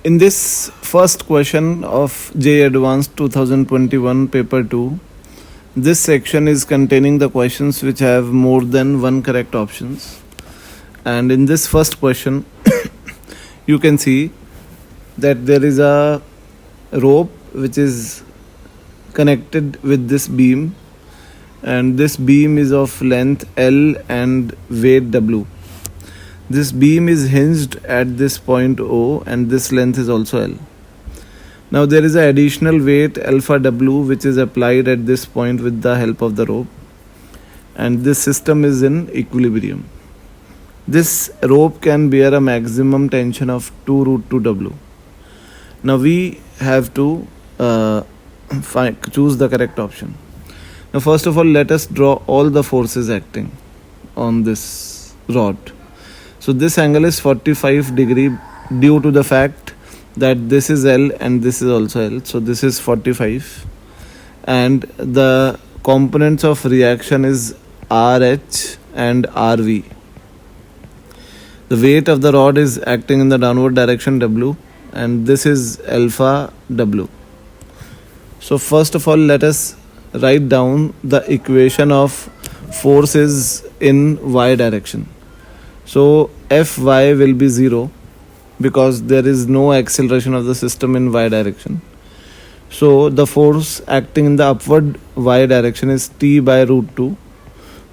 In this first question of J Advanced 2021 paper 2, this section is containing the questions which have more than one correct options. And in this first question, you can see that there is a rope which is connected with this beam, and this beam is of length L and weight W. This beam is hinged at this point O, and this length is also L. Now there is an additional weight alpha W which is applied at this point with the help of the rope, and this system is in equilibrium. This rope can bear a maximum tension of 2 root 2 W. Now we have to choose the correct option. Now first of all, let us draw all the forces acting on this rod. So this angle is 45 degree due to the fact that this is L and this is also L. So this is 45, and the components of reaction is RH and RV. The weight of the rod is acting in the downward direction W, and this is alpha W. So first of all, let us write down the equation of forces in y direction. So Fy will be 0 because there is no acceleration of the system in y direction. So the force acting in the upward y direction is T by root 2,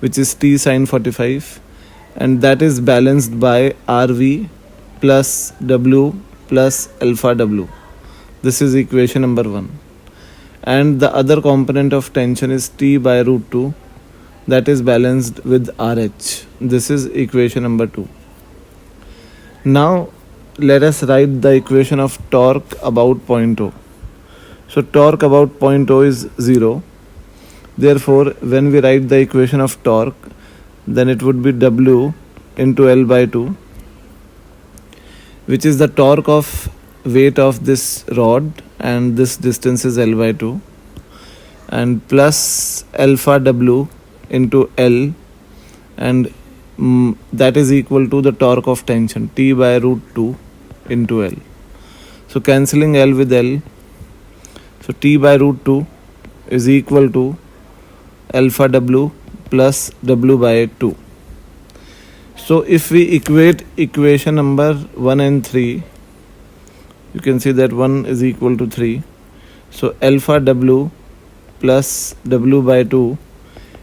which is T sine 45, and that is balanced by RV plus W plus alpha W. This is equation number 1. And the other component of tension is T by root 2, that is balanced with RH. This is equation number 2. Now let us write the equation of torque about point O. So torque about point O is 0. Therefore, when we write the equation of torque, then it would be W into L by 2, which is the torque of weight of this rod, and this distance is L by 2, and plus alpha W into L, and that is equal to the torque of tension T by root 2 into L. So cancelling L with L, so T by root 2 is equal to alpha W plus W by 2. So if we equate equation number 1 and 3, you can see that 1 is equal to 3. So alpha W plus W by 2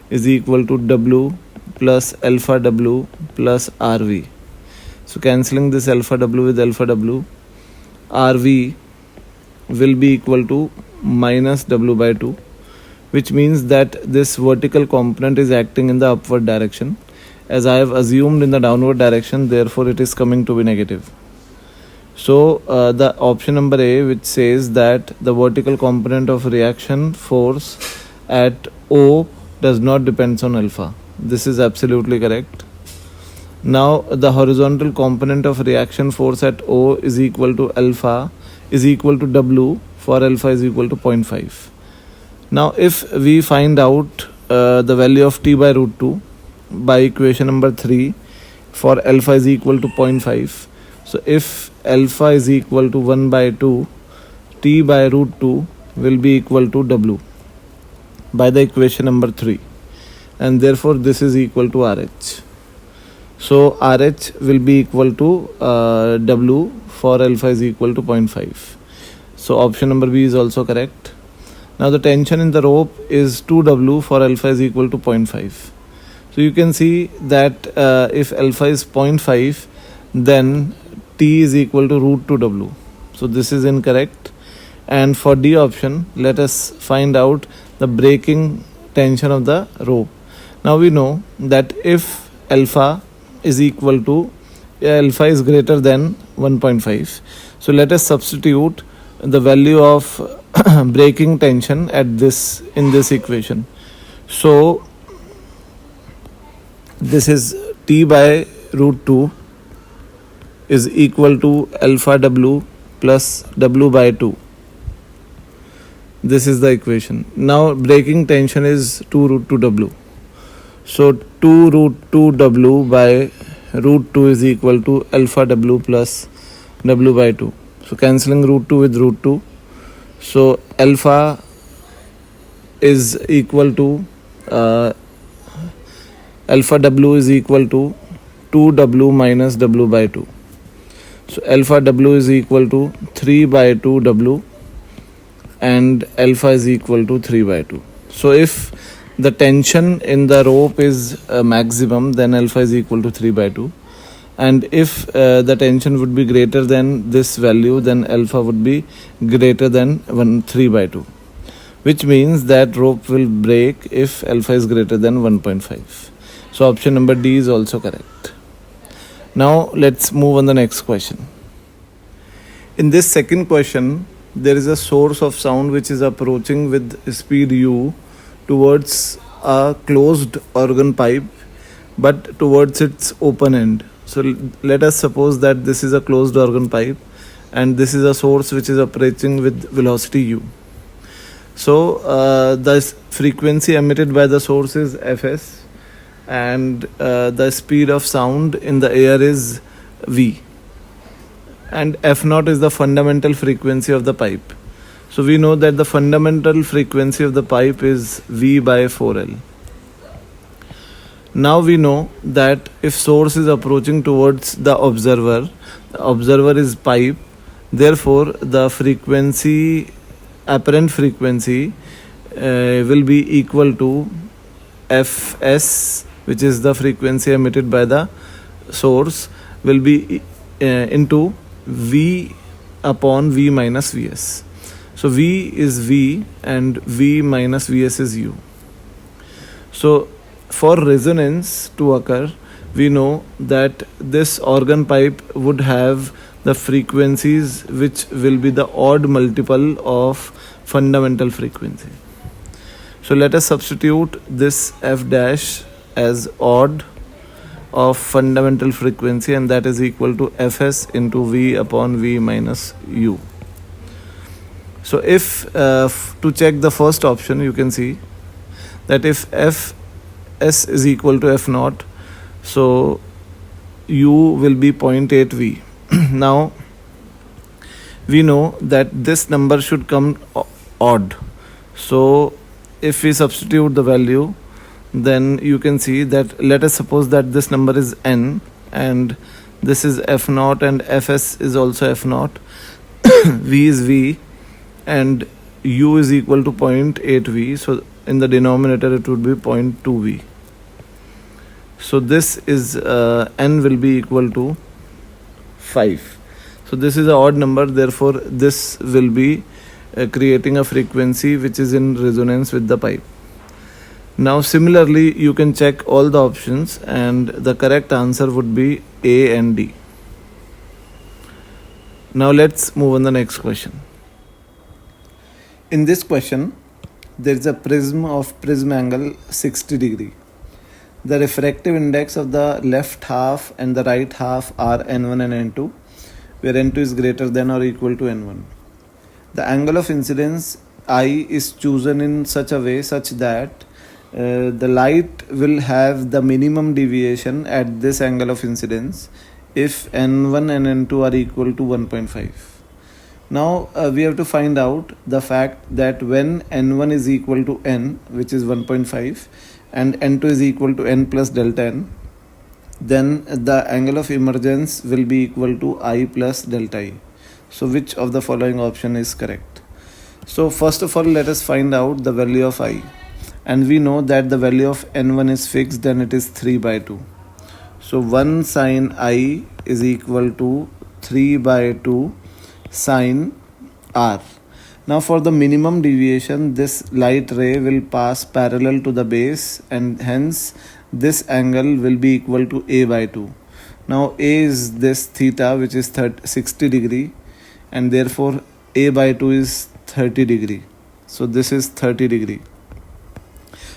is equal to W plus alpha W plus RV. So cancelling this alpha W with alpha W, RV will be equal to minus W by 2, which means that this vertical component is acting in the upward direction. As I have assumed in the downward direction, therefore it is coming to be negative. So the option number A, which says that the vertical component of reaction force at O does not depend on alpha. This is absolutely correct. Now the horizontal component of reaction force at O is equal to alpha is equal to W for alpha is equal to 0.5. Now if we find out the value of T by root 2 by equation number 3 for alpha is equal to 0.5. So if alpha is equal to 1 by 2, T by root 2 will be equal to W by the equation number 3, and therefore this is equal to RH. So RH will be equal to W for alpha is equal to 0.5. So option number B is also correct. Now the tension in the rope is 2W for alpha is equal to 0.5. So you can see that if alpha is 0.5, then T is equal to root 2W. So this is incorrect. And for D option, let us find out the breaking tension of the rope. Now we know that if alpha is equal to alpha is greater than 1.5, so let us substitute the value of breaking tension at this in this equation. So this is T by root 2 is equal to alpha W plus W by 2. This is the equation. Now breaking tension is 2 root 2 W. So 2 root 2 W by root 2 is equal to alpha W plus W by 2. So cancelling root 2 with root 2. So alpha is equal to alpha w is equal to 2w minus w by 2. So alpha w is equal to 3 by 2w and alpha is equal to 3 by 2. So if the tension in the rope is maximum, then alpha is equal to 3 by 2. And if the tension would be greater than this value, then alpha would be greater than 3 by 2. Which means that rope will break if alpha is greater than 1.5. So option number D is also correct. Now let's move on the next question. In this second question, there is a source of sound which is approaching with speed u towards a closed organ pipe but towards its open end. So let us suppose that this is a closed organ pipe and this is a source which is approaching with velocity u. So the frequency emitted by the source is Fs and the speed of sound in the air is v, and f0 is the fundamental frequency of the pipe. So we know that the fundamental frequency of the pipe is v by 4L. Now we know that if source is approaching towards the observer is pipe, therefore the frequency, apparent frequency will be equal to Fs, which is the frequency emitted by the source, will be into V upon V minus Vs. So V is V and V minus Vs is U. So for resonance to occur, we know that this organ pipe would have the frequencies which will be the odd multiple of fundamental frequency. So let us substitute this f dash as odd of fundamental frequency, and that is equal to Fs into V upon V minus U. So if to check the first option, you can see that if Fs is equal to F0, so U will be 0.8 V. Now we know that this number should come odd. So if we substitute the value, then you can see that, let us suppose that this number is n and this is F0 and Fs is also F0, V is V and U is equal to 0.8 V. So in the denominator it would be 0.2 V. So this is n will be equal to 5. So this is an odd number, therefore this will be creating a frequency which is in resonance with the pipe. Now similarly you can check all the options and the correct answer would be A and D. Now let's move on the next question. In this question, there is a prism of prism angle 60 degree. The refractive index of the left half and the right half are n1 and n2, where n2 is greater than or equal to n1. The angle of incidence I is chosen in such a way such that the light will have the minimum deviation at this angle of incidence if n1 and n2 are equal to 1.5. Now we have to find out the fact that when n1 is equal to n, which is 1.5, and n2 is equal to n plus delta n, then the angle of emergence will be equal to I plus delta I. So which of the following option is correct? So first of all, let us find out the value of I. And we know that the value of n1 is fixed and it is 3 by 2. So 1 sine I is equal to 3 by 2 sine R. Now for the minimum deviation, this light ray will pass parallel to the base and hence this angle will be equal to A by 2. Now A is this theta, which is 60 degree, and therefore A by 2 is 30 degree. So this is 30 degree.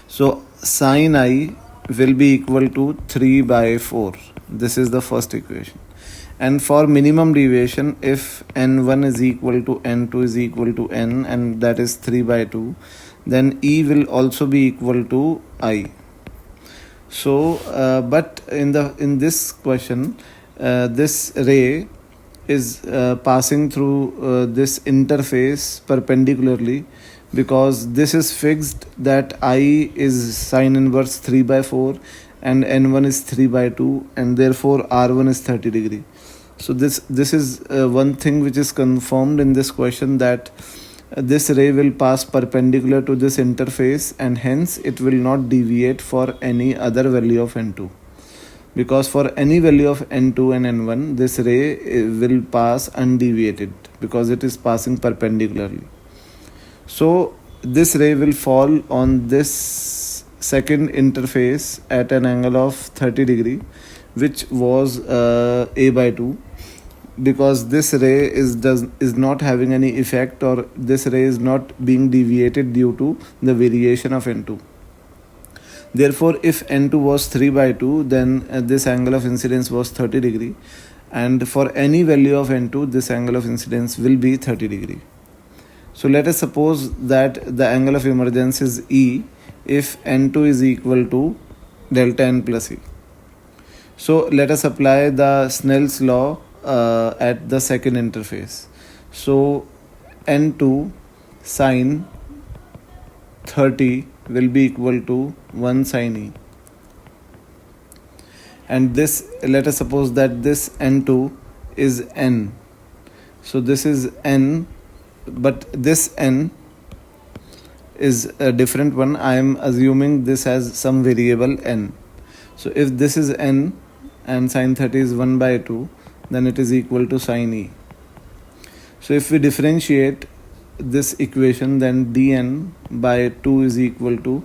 So sine I will be equal to 3 by 4. This is the first equation. And for minimum deviation, if n1 is equal to n2 is equal to n, and that is 3 by 2, then E will also be equal to I. So but in this question, this ray is passing through this interface perpendicularly, because this is fixed that I is sine inverse 3 by 4 and n1 is 3 by 2, and therefore r1 is 30 degree. So this is one thing which is confirmed in this question, that this ray will pass perpendicular to this interface, and hence it will not deviate for any other value of n2, because for any value of n2 and n1 this ray will pass undeviated because it is passing perpendicularly. So this ray will fall on this second interface at an angle of 30 degree, which was a by 2, because this ray is not having any effect, or this ray is not being deviated due to the variation of n2. Therefore, if n2 was 3 by 2, then this angle of incidence was 30 degree, and for any value of n2 this angle of incidence will be 30 degree. So let us suppose that the angle of emergence is E if n2 is equal to delta n plus E. So let us apply the Snell's law at the second interface. So n2 sine 30 will be equal to 1 sine E, and this, let us suppose that this n2 is n. So this is n, but this n is a different one. I am assuming this has some variable n. So if this is n and sine 30 is 1 by 2, then it is equal to sine E. So if we differentiate this equation, then dn by 2 is equal to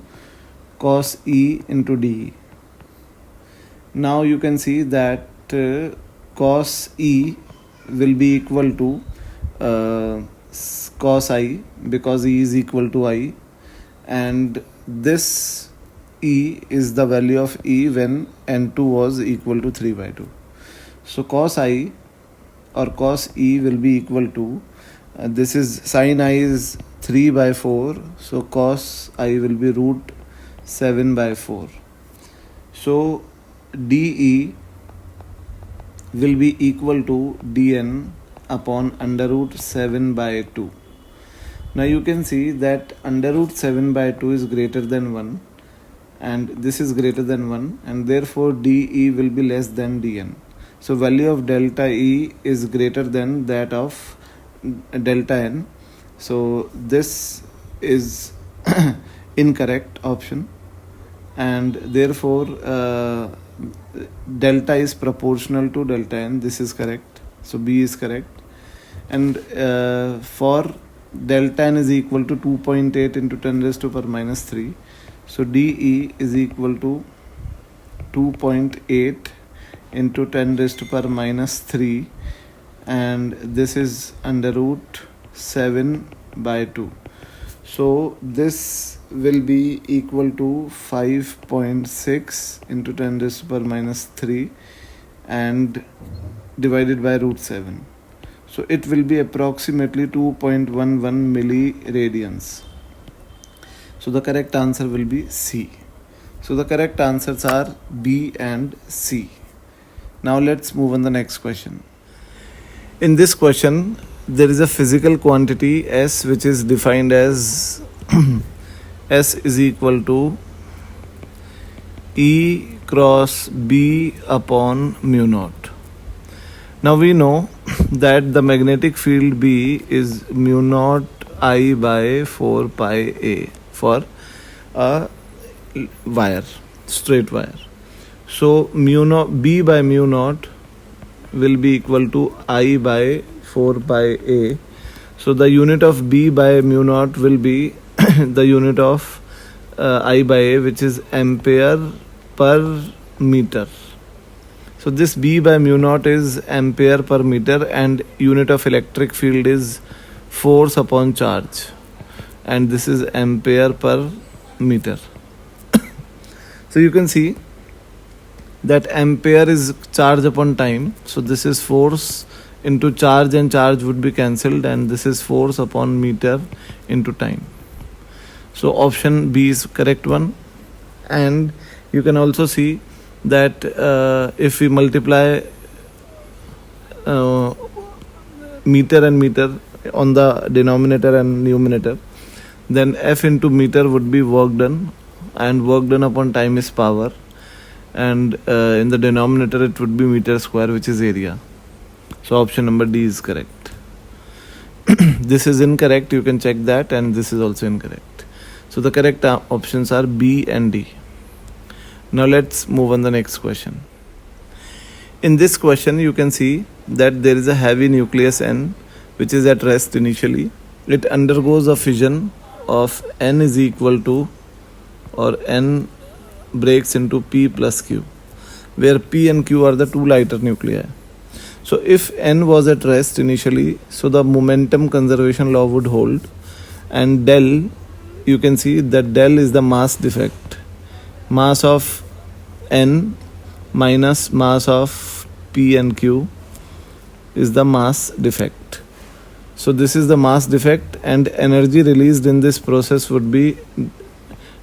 cos E into dE. Now you can see that cos E will be equal to cos I, because E is equal to I, and this E is the value of E when n2 was equal to 3 by 2. So cos I or cos E will be equal to, this is sin I is 3 by 4, so cos I will be root 7 by 4. So dE will be equal to dn upon under root 7 by 2. Now you can see that under root 7 by 2 is greater than 1, and this is greater than 1, and therefore dE will be less than dn. So value of delta E is greater than that of delta n. So this is incorrect option, and therefore delta is proportional to delta n. This is correct. So B is correct. And for delta n is equal to 2.8 into 10 raised to power minus 3. So dE is equal to 2.8 into 10 raised to power minus 3, and this is under root 7 by 2. So this will be equal to 5.6 into 10 raised to power minus 3 and divided by root 7. So it will be approximately 2.11 milliradians. So the correct answer will be C. So the correct answers are B and C. Now let's move on the next question. In this question, there is a physical quantity S which is defined as S is equal to E cross B upon mu naught. Now we know that the magnetic field B is mu naught I by 4 pi A for a wire, straight wire. So mu naught, B by mu naught will be equal to I by 4 pi A. So the unit of B by mu naught will be the unit of I by A, which is ampere per meter. So this B by mu naught is ampere per meter, and unit of electric field is force upon charge, and this is ampere per meter. So you can see that ampere is charge upon time. So this is force into charge, and charge would be cancelled, and this is force upon meter into time. So option B is correct one. And you can also see that if we multiply meter and meter on the denominator and numerator, then F into meter would be work done, and work done upon time is power, and in the denominator it would be meter square, which is area. So option number D is correct. This is incorrect, you can check that, and this is also incorrect. So the correct options are B and D. Now let's move on the next question. In this question you can see that there is a heavy nucleus N which is at rest initially. It undergoes a fission of N is equal to, or N breaks into P plus Q, where P and Q are the two lighter nuclei. So if N was at rest initially, so the momentum conservation law would hold, and del, you can see that del is the mass defect. Mass of N minus mass of P and Q is the mass defect. So this is the mass defect, and energy released in this process would be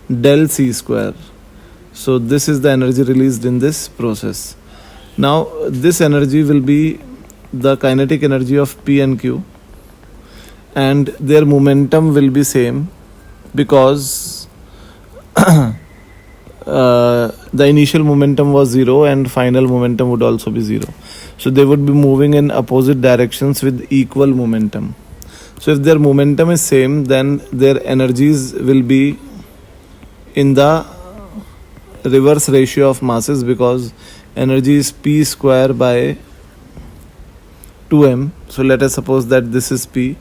del C square. So this is the energy released in this process. Now this energy will be the kinetic energy of P and Q, and their momentum will be same because the initial momentum was 0 and final momentum would also be 0. So they would be moving in opposite directions with equal momentum. So if their momentum is same, then their energies will be in the reverse ratio of masses, because energy is P square by 2m. So let us suppose that this is P,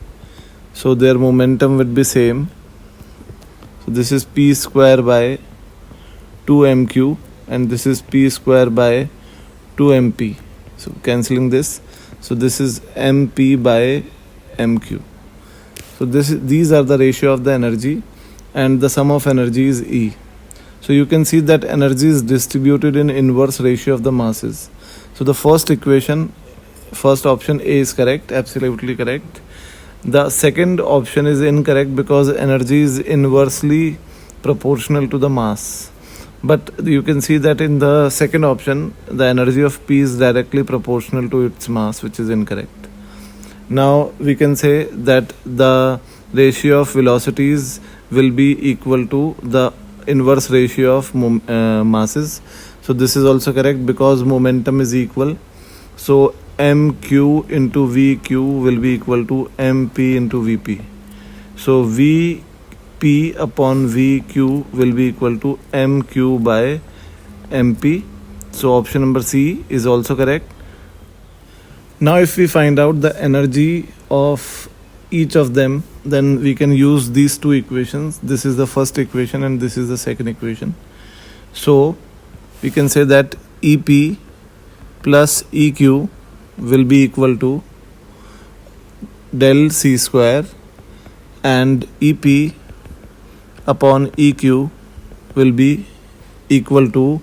so their momentum would be same. So this is P square by 2mq, and this is P square by 2mp. So cancelling this, so this is mp by mq. So these are the ratio of the energy, and the sum of energy is E. So you can see that energy is distributed in inverse ratio of the masses. So the first equation, first option A is correct, absolutely correct. The second option is incorrect because energy is inversely proportional to the mass. But you can see that in the second option, the energy of P is directly proportional to its mass, which is incorrect. Now we can say that the ratio of velocities will be equal to the inverse ratio of masses. So this is also correct because momentum is equal. So mq into vq will be equal to mp into vp. So vp upon vq will be equal to mq by mp. So option number C is also correct. Now if we find out the energy of each of them, then we can use these two equations. This is the first equation and this is the second equation. So we can say that EP plus EQ will be equal to del C square, and EP upon EQ will be equal to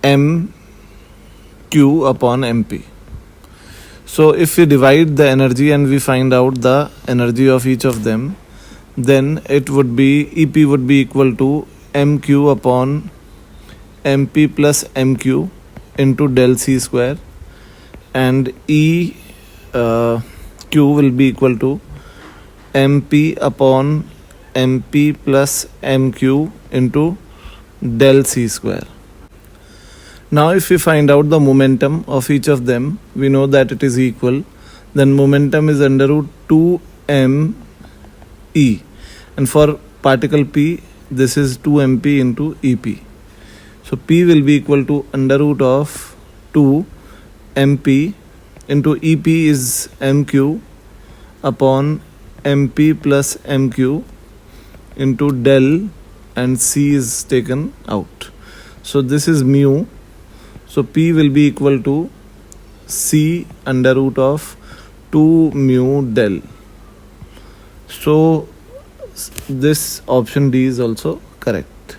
MQ upon MP. So if we divide the energy and we find out the energy of each of them, then it would be EP would be equal to MQ upon MP plus MQ into del C square, and EQ will be equal to MP upon MP plus MQ into del C square. Now if we find out the momentum of each of them, we know that it is equal. Then momentum is under root 2m E, and for particle P this is 2mp into EP. So P will be equal to under root of 2 mp into EP is mq upon mp plus mq into del, and C is taken out. So this is mu. So P will be equal to C under root of 2 mu del. So this option D is also correct.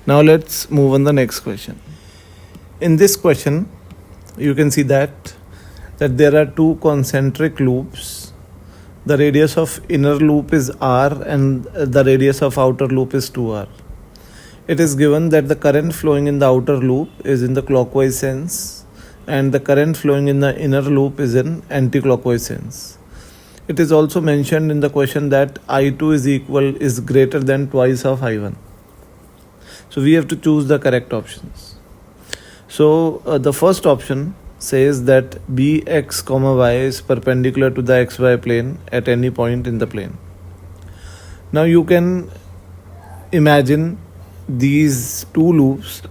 Now let's move on the next question. In this question, you can see that there are two concentric loops. The radius of inner loop is R and the radius of outer loop is 2R. It is given that the current flowing in the outer loop is in the clockwise sense and the current flowing in the inner loop is in anti-clockwise sense. It is also mentioned in the question that I2 is greater than twice of I1. So we have to choose the correct options. So the first option says that bx comma y is perpendicular to the xy plane at any point in the plane. Now you can imagine these two loops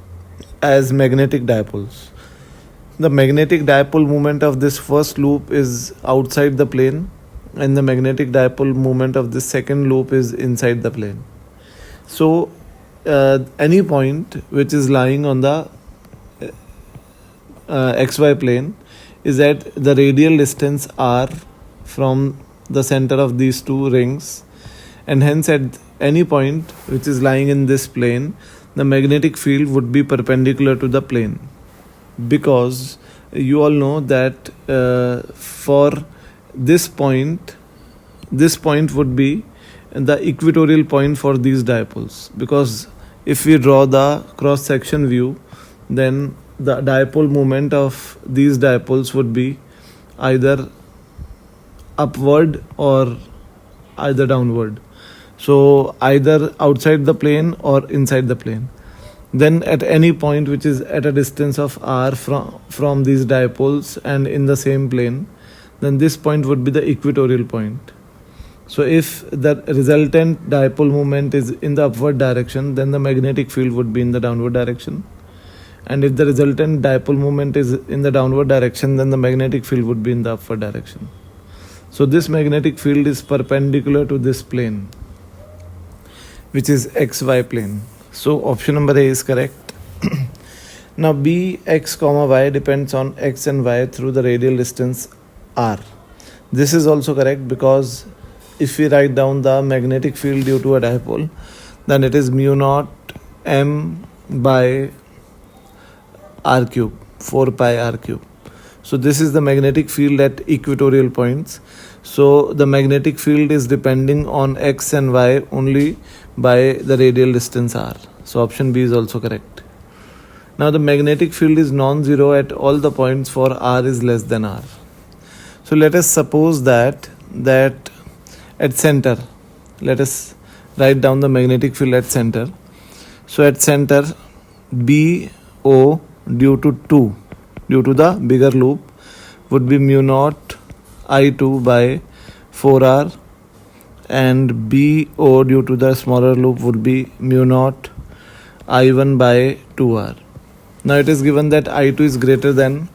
as magnetic dipoles. The magnetic dipole moment of this first loop is outside the plane, and the magnetic dipole moment of the second loop is inside the plane. So any point which is lying on the xy plane is at the radial distance r from the center of these two rings, and hence at any point which is lying in this plane, the magnetic field would be perpendicular to the plane, because you all know that for this point would be the equatorial point for these dipoles, because if we draw the cross section view, then the dipole moment of these dipoles would be either upward or either downward, so either outside the plane or inside the plane. Then at any point which is at a distance of r from these dipoles and in the same plane, then this point would be the equatorial point. So if the resultant dipole moment is in the upward direction, then the magnetic field would be in the downward direction. And if the resultant dipole moment is in the downward direction, then the magnetic field would be in the upward direction. So this magnetic field is perpendicular to this plane, which is xy plane. So option number A is correct. Now bx comma y depends on x and y through the radial distance r. This is also correct, because if we write down the magnetic field due to a dipole, then it is mu naught m by r cube, 4 pi r cube. So this is the magnetic field at equatorial points. So the magnetic field is depending on x and y only by the radial distance r. So option B is also correct. Now the magnetic field is non-zero at all the points for r is less than r. So let us suppose that at center, let us write down the magnetic field at center. So at center, BO due to the bigger loop would be mu naught I2 by 4r, and BO due to the smaller loop would be mu naught I1 by 2r. Now it is given that I2 is greater than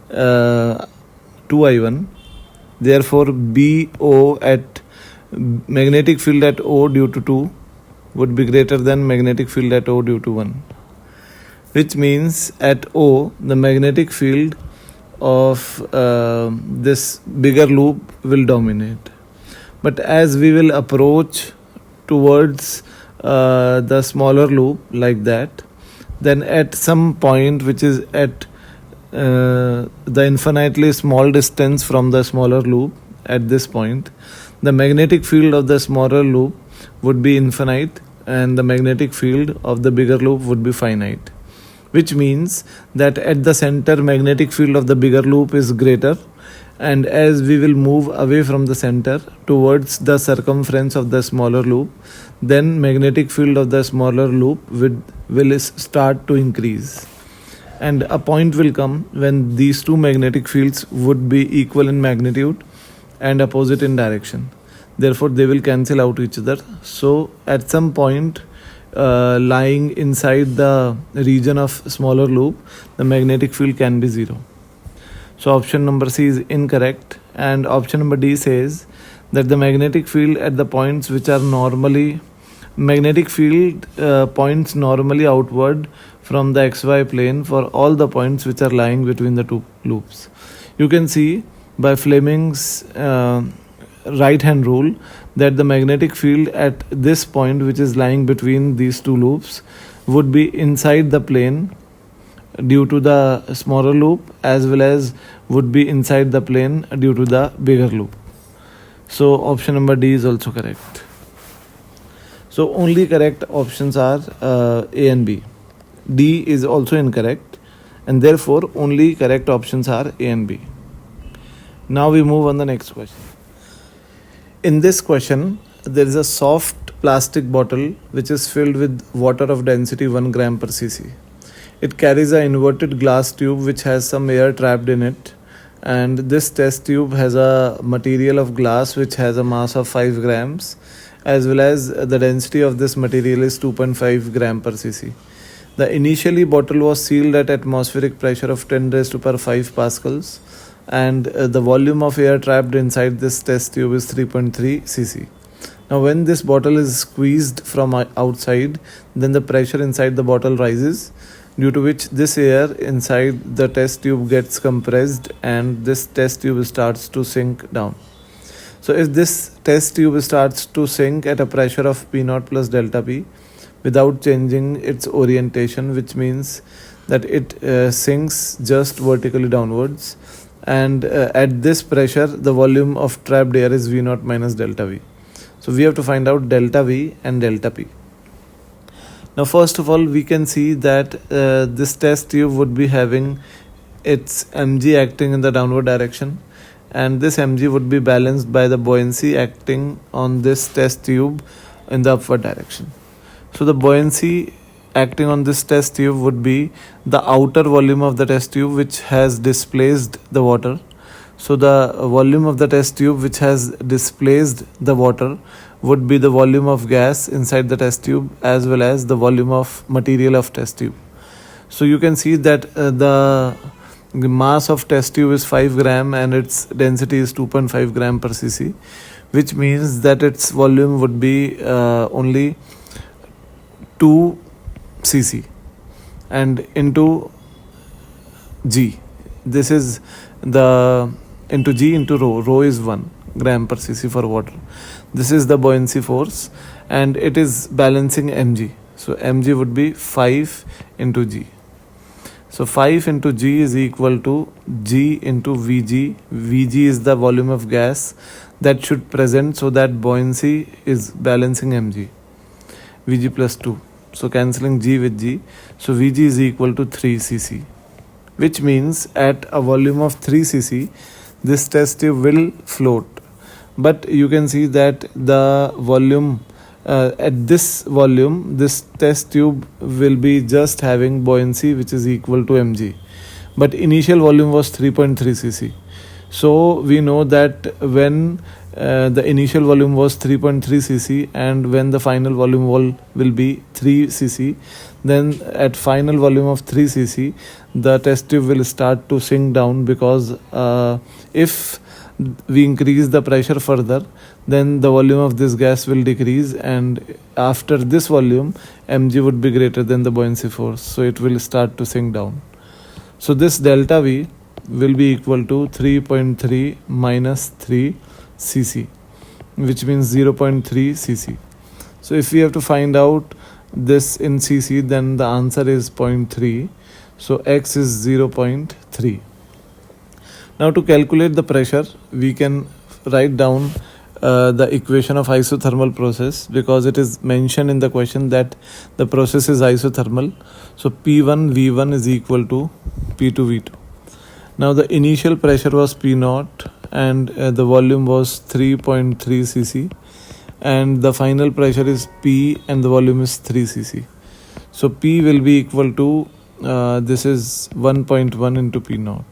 2I1. Therefore BO at magnetic field at O due to 2 would be greater than magnetic field at O due to 1. Which means at O, the magnetic field of this bigger loop will dominate. But as we will approach towards the smaller loop like that, then at some point which is at the infinitely small distance from the smaller loop, at this point, the magnetic field of the smaller loop would be infinite and the magnetic field of the bigger loop would be finite. Which means that at the center, magnetic field of the bigger loop is greater, and as we will move away from the center towards the circumference of the smaller loop, then magnetic field of the smaller loop will start to increase, and a point will come when these two magnetic fields would be equal in magnitude and opposite in direction. Therefore they will cancel out each other. So at some point lying inside the region of smaller loop, the magnetic field can be zero. So option number C is incorrect, and option number D says that the magnetic field at the points which are normally points normally outward from the xy plane for all the points which are lying between the two loops. You can see by Fleming's right hand rule that the magnetic field at this point which is lying between these two loops would be inside the plane due to the smaller loop, as well as would be inside the plane due to the bigger loop. So option number D is also correct. So only correct options are A and B. D is also incorrect, and therefore only correct options are A and B. Now we move on the next question. In this question, there is a soft plastic bottle which is filled with water of density 1 gram per cc. It carries an inverted glass tube which has some air trapped in it, and this test tube has a material of glass which has a mass of 5 grams, as well as the density of this material is 2.5 gram per cc. The initially bottle was sealed at atmospheric pressure of 10 raised to power 5 pascals, and the volume of air trapped inside this test tube is 3.3 cc. Now when this bottle is squeezed from outside, then the pressure inside the bottle rises, due to which this air inside the test tube gets compressed and this test tube starts to sink down. So if this test tube starts to sink at a pressure of P0 plus delta P without changing its orientation, which means that it sinks just vertically downwards, and at this pressure the volume of trapped air is V0 minus delta V. So we have to find out delta V and delta P. Now first of all, we can see that this test tube would be having its mg acting in the downward direction, and this mg would be balanced by the buoyancy acting on this test tube in the upward direction. So the buoyancy acting on this test tube would be the outer volume of the test tube which has displaced the water. So the volume of the test tube which has displaced the water would be the volume of gas inside the test tube as well as the volume of material of test tube. So you can see that the mass of test tube is 5 gram and its density is 2.5 gram per cc, which means that its volume would be only 2 cc and into g. This is the into g into rho. Rho is 1 gram per cc for water. This is the buoyancy force and it is balancing mg. So mg would be 5 into g. So 5 into g is equal to g into vg. Vg is the volume of gas that should present, so that buoyancy is balancing mg. Vg plus 2. So cancelling g with g. So vg is equal to 3 cc, which means at a volume of 3 cc, this test tube will float. But you can see that the volume at this volume, this test tube will be just having buoyancy which is equal to mg. But initial volume was 3.3 cc. So we know that when the initial volume was 3.3 cc and when the final volume will be 3 cc, then at final volume of 3 cc, the test tube will start to sink down, because if we increase the pressure further, then the volume of this gas will decrease, and after this volume mg would be greater than the buoyancy force, so it will start to sink down. So this delta V will be equal to 3.3 minus 3 cc, which means 0.3 cc. So if we have to find out this in cc, then the answer is 0.3. So x is 0.3. Now to calculate the pressure, we can write down the equation of isothermal process, because it is mentioned in the question that the process is isothermal. So P1 V1 is equal to P2 V2. Now the initial pressure was P0 and the volume was 3.3 cc, and the final pressure is P and the volume is 3 cc. So P will be equal to this is 1.1 into P0,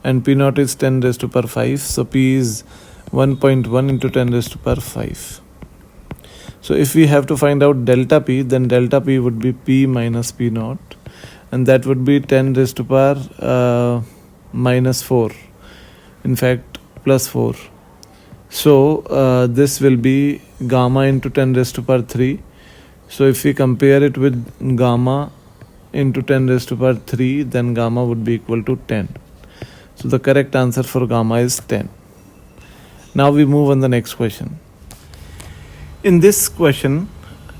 and P0 is 10 raised to power 5. So P is 1.1 into 10 raised to power 5. So if we have to find out delta P, then delta P would be P minus P0, and that would be 10 raised to power minus 4. In fact, plus 4. So this will be gamma into 10 raised to power 3. So if we compare it with gamma into 10 raised to power 3, then gamma would be equal to 10. So the correct answer for gamma is 10. Now we move on the next question. In this question,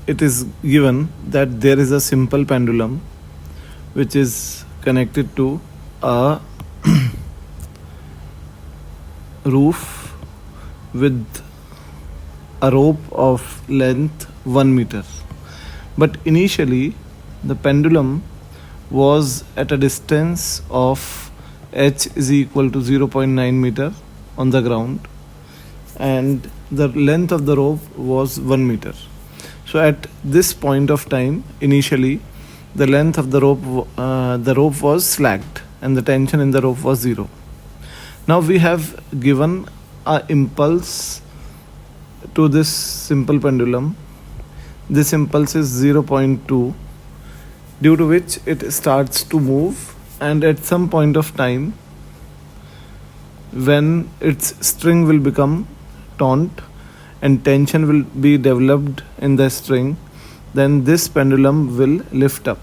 it is given that there is a simple pendulum which is connected to a roof with a rope of length 1 meter. But initially, the pendulum was at a distance of h is equal to 0.9 meter on the ground, and the length of the rope was 1 meter. So at this point of time, initially, the length of the rope was slacked and the tension in the rope was 0. Now we have given a impulse to this simple pendulum. This impulse is 0.2, due to which it starts to move, and at some point of time, when its string will become taut and tension will be developed in the string, then this pendulum will lift up.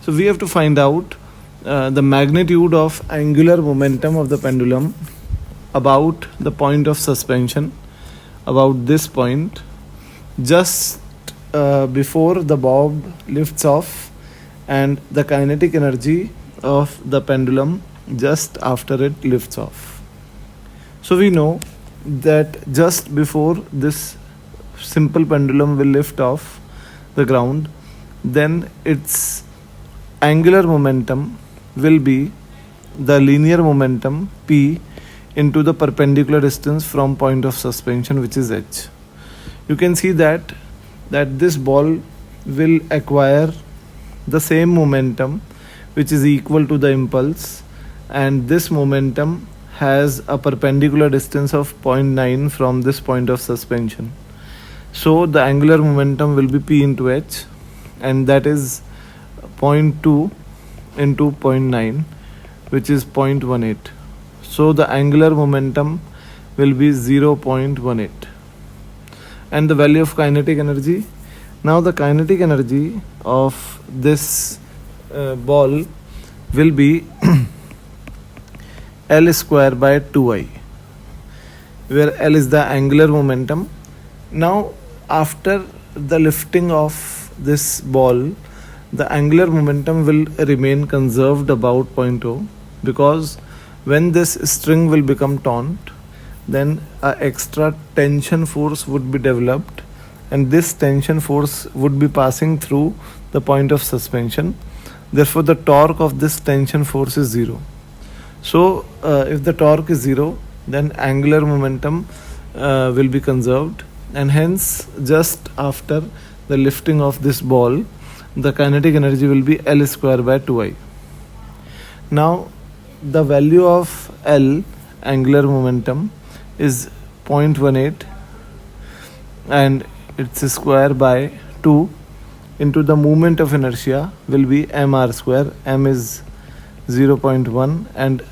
So we have to find out the magnitude of angular momentum of the pendulum about the point of suspension, about this point, just before the bob lifts off, and the kinetic energy of the pendulum just after it lifts off. So we know that just before this simple pendulum will lift off the ground, then its angular momentum will be the linear momentum p into the perpendicular distance from point of suspension, which is h. You can see that this ball will acquire the same momentum, which is equal to the impulse, and this momentum has a perpendicular distance of 0.9 from this point of suspension. So the angular momentum will be p into h, and that is 0.2 into 0.9, which is 0.18. So the angular momentum will be 0.18. And the value of kinetic energy. Now the kinetic energy of this ball will be L square by 2I, where L is the angular momentum. Now after the lifting of this ball, the angular momentum will remain conserved about 0.0, because when this string will become taut, then an extra tension force would be developed, and this tension force would be passing through the point of suspension. Therefore the torque of this tension force is 0. So if the torque is 0, then angular momentum will be conserved, and hence just after the lifting of this ball, the kinetic energy will be L square by 2I. Now the value of L, angular momentum, is 0.18, and its square by 2 into the moment of inertia will be mr square. M is 0.1, and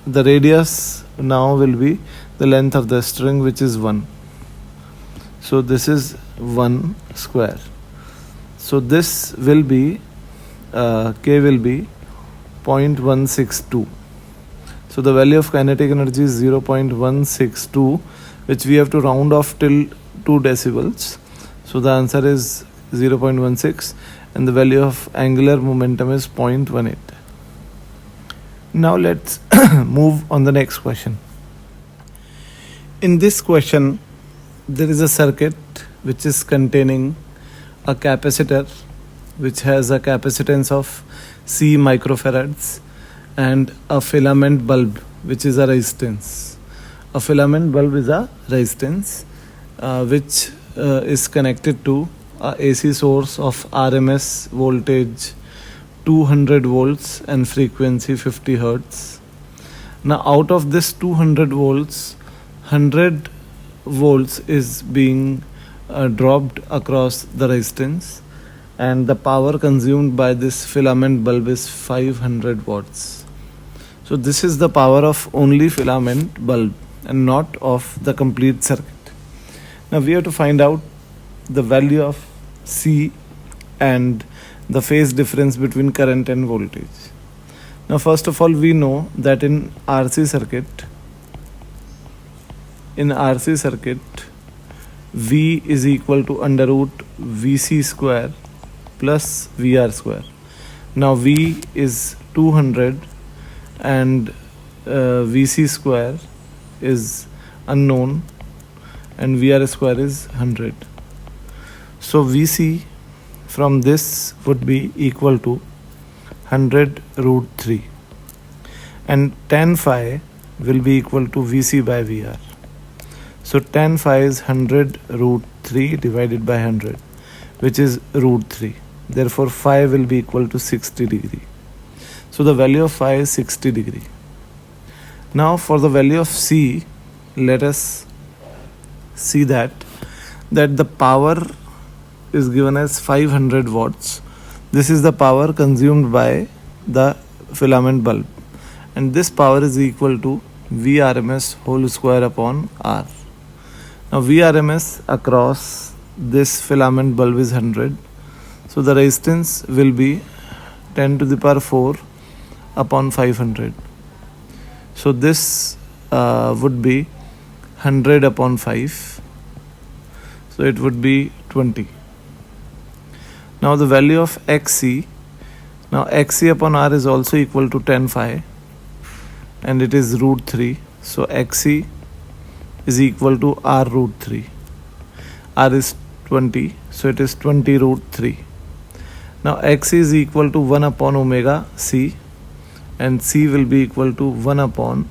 the radius now will be the length of the string, which is 1. So this is 1 square. So this will be K will be 0.162. So the value of kinetic energy is 0.162, which we have to round off till 2 decibels. So the answer is 0.16, and the value of angular momentum is 0.18. Now let's move on the next question. In this question, there is a circuit which is containing a capacitor which has a capacitance of C microfarads, and a filament bulb which is a resistance. A filament bulb is a resistance which is connected to a AC source of RMS voltage 200 volts and frequency 50 hertz. Now out of this 200 volts, 100 volts is being dropped across the resistance, and the power consumed by this filament bulb is 500 watts. So this is the power of only filament bulb and not of the complete circuit. Now we have to find out the value of C and the phase difference between current and voltage. Now first of all, we know that in RC circuit V is equal to under root VC square plus VR square. Now V is 200 and VC square is unknown and VR square is 100. So VC from this would be equal to 100 root 3, and tan phi will be equal to Vc by Vr. So tan phi is 100 root 3 divided by 100, which is root 3. Therefore phi will be equal to 60 degree. So the value of phi is 60 degree. Now for the value of C, let us see that the power is given as 500 watts. This is the power consumed by the filament bulb, and this power is equal to Vrms whole square upon R. Now Vrms across this filament bulb is 100, so the resistance will be 10 to the power 4 upon 500. So this would be 100 upon 5, so it would be 20. Now the value of Xc, now Xc upon R is also equal to tan phi, and it is root 3. So Xc is equal to R root 3. R is 20, so it is 20 root 3. Now X is equal to 1 upon omega C, and C will be equal to 1 upon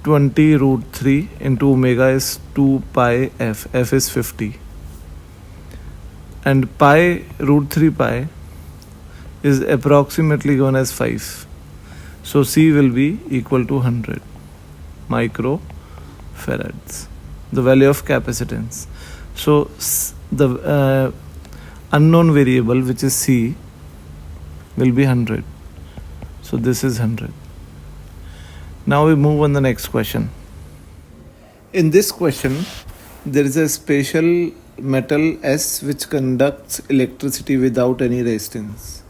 20 root 3 into omega is 2 pi f. F is 50. And pi root 3 pi is approximately given as 5. So C will be equal to 100 microfarads, the value of capacitance. So the unknown variable, which is C, will be 100. So this is 100. Now we move on the next question. In this question, there is a special metal S which conducts electricity without any resistance.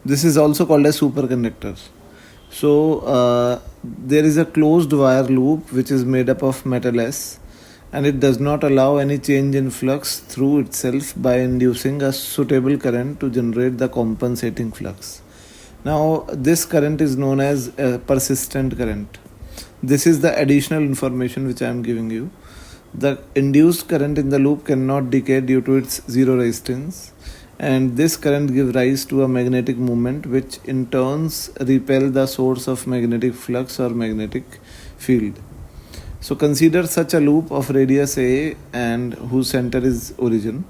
This is also called a superconductor. So there is a closed wire loop which is made up of metal S, and it does not allow any change in flux through itself by inducing a suitable current to generate the compensating flux. Now this current is known as a persistent current. This is the additional information which I am giving you. The induced current in the loop cannot decay due to its zero resistance, and this current gives rise to a magnetic moment which in turns repel the source of magnetic flux or magnetic field. So consider such a loop of radius A and whose center is origin.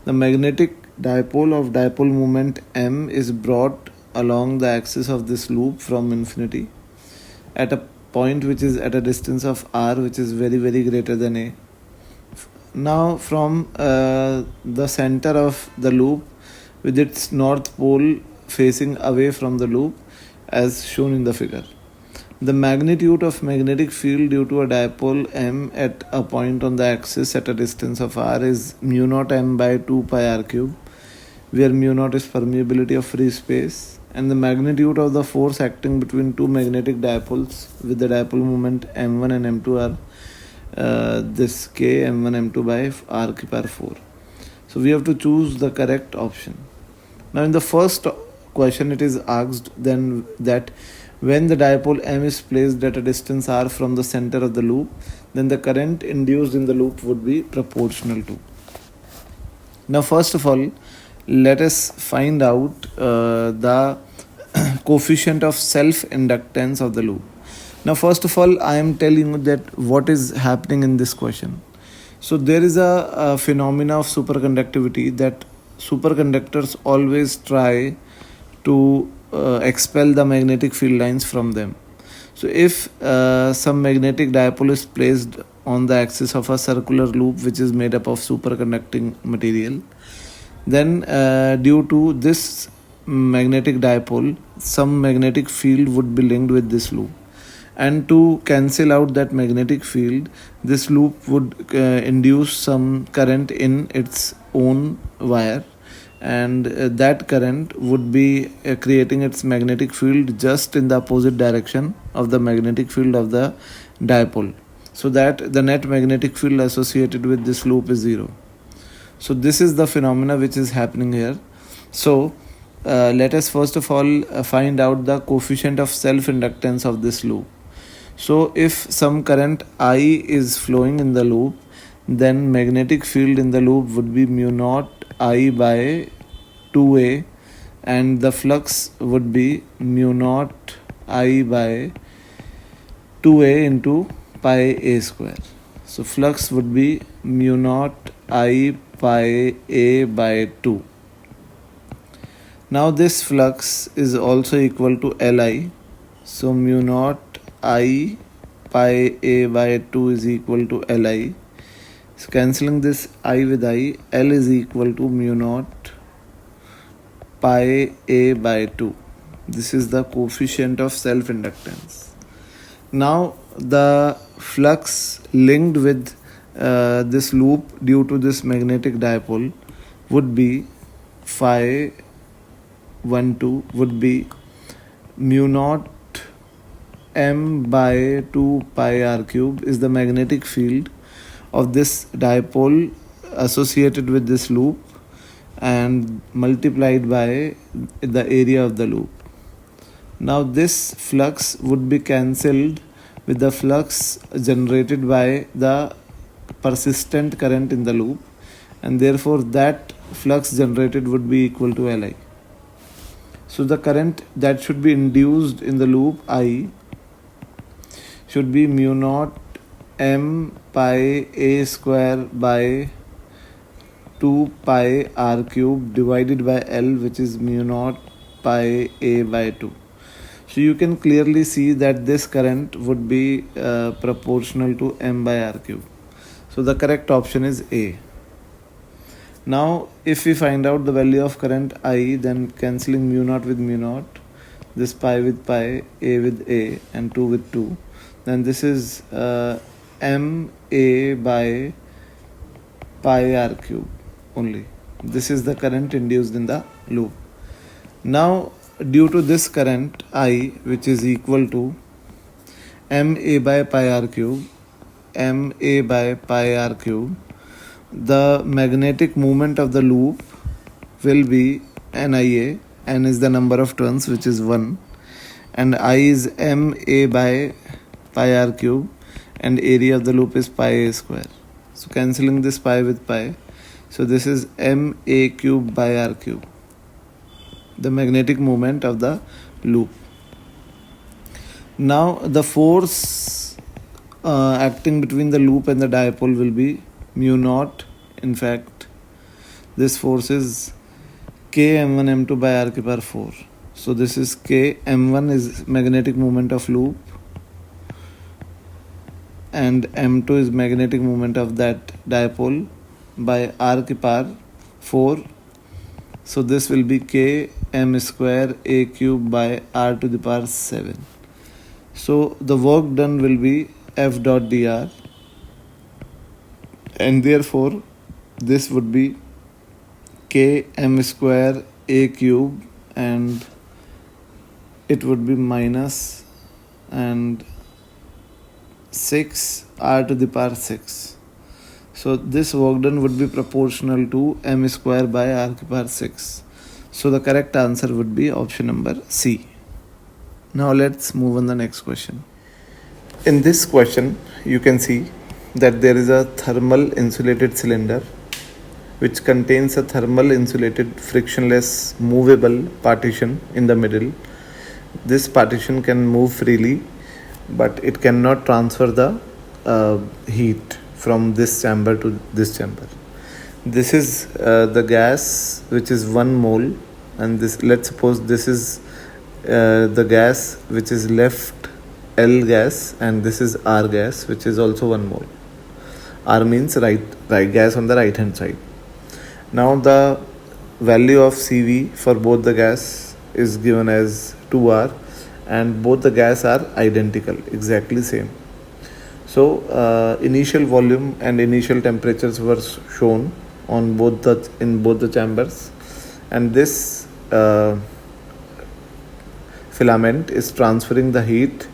The magnetic dipole of dipole moment M is brought along the axis of this loop from infinity at a point which is at a distance of R, which is very greater than A. Now from the center of the loop with its north pole facing away from the loop as shown in the figure, the magnitude of magnetic field due to a dipole M at a point on the axis at a distance of R is mu naught M by 2 pi R cube, where mu naught is permeability of free space, and the magnitude of the force acting between two magnetic dipoles with the dipole moment M1 and M2 are this K M1 M2 by R ki power 4. So we have to choose the correct option. Now in the first question it is asked then that when the dipole M is placed at a distance R from the center of the loop, then the current induced in the loop would be proportional to. Now first of all, let us find out the coefficient of self-inductance of the loop. Now first of all, I am telling you that what is happening in this question. So there is a phenomena of superconductivity that superconductors always try to expel the magnetic field lines from them. So if some magnetic dipole is placed on the axis of a circular loop which is made up of superconducting material, then due to this magnetic dipole, some magnetic field would be linked with this loop. And to cancel out that magnetic field, this loop would induce some current in its own wire, and that current would be creating its magnetic field just in the opposite direction of the magnetic field of the dipole, so that the net magnetic field associated with this loop is zero. So this is the phenomena which is happening here. So let us first of all find out the coefficient of self-inductance of this loop. So if some current I is flowing in the loop, then magnetic field in the loop would be mu naught I by 2A and the flux would be mu naught I by 2a into pi a square. So flux would be mu naught I pi a by 2. Now this flux is also equal to Li. So mu naught I pi a by 2 is equal to Li. So cancelling this I with I, L is equal to mu naught pi a by 2. This is the coefficient of self-inductance. Now the flux linked with this loop due to this magnetic dipole would be phi 1 2 would be mu naught m by 2 pi r cube is the magnetic field of this dipole associated with this loop and multiplied by the area of the loop. Now this flux would be cancelled with the flux generated by the persistent current in the loop, and therefore that flux generated would be equal to Li. So the current that should be induced in the loop I should be mu naught m pi a square by 2 pi r cube divided by L, which is mu naught pi a by 2. So you can clearly see that this current would be proportional to m by r cube. So the correct option is A. Now if we find out the value of current I, then cancelling mu naught with mu naught, this pi with pi, A with A and 2 with 2, then this is m a by pi r cube only. This is the current induced in the loop. Now due to this current I, which is equal to m a by pi r cube, m a by pi r cube, the magnetic moment of the loop will be NIA. N is the number of turns, which is 1, and I is m a by pi r cube, and area of the loop is pi a square. So cancelling this pi with pi, so this is m a cube by r cube, the magnetic moment of the loop. Now the force acting between the loop and the dipole will be mu naught. In fact, this force is k m1 m2 by r power 4. So this is k m1 is magnetic moment of loop and m2 is magnetic moment of that dipole by r power 4. So this will be k m square a cube by r to the power 7. So the work done will be F dot dr, and therefore this would be k m square a cube, and it would be minus and 6 r to the power 6. So this work done would be proportional to m square by r to the power 6. So the correct answer would be option number C. Now let's move on the next question. In this question, you can see that there is a thermal insulated cylinder which contains a thermal insulated frictionless movable partition in the middle. This partition can move freely, but it cannot transfer the heat from this chamber to this chamber. This is the gas which is 1 mole, and this, let's suppose this is the gas which is left L gas, and this is R gas which is also 1 mole. R means right gas on the right hand side. Now the value of CV for both the gas is given as 2R, and both the gas are identical, exactly same. So initial volume and initial temperatures were shown on both the chambers, and this filament is transferring the heat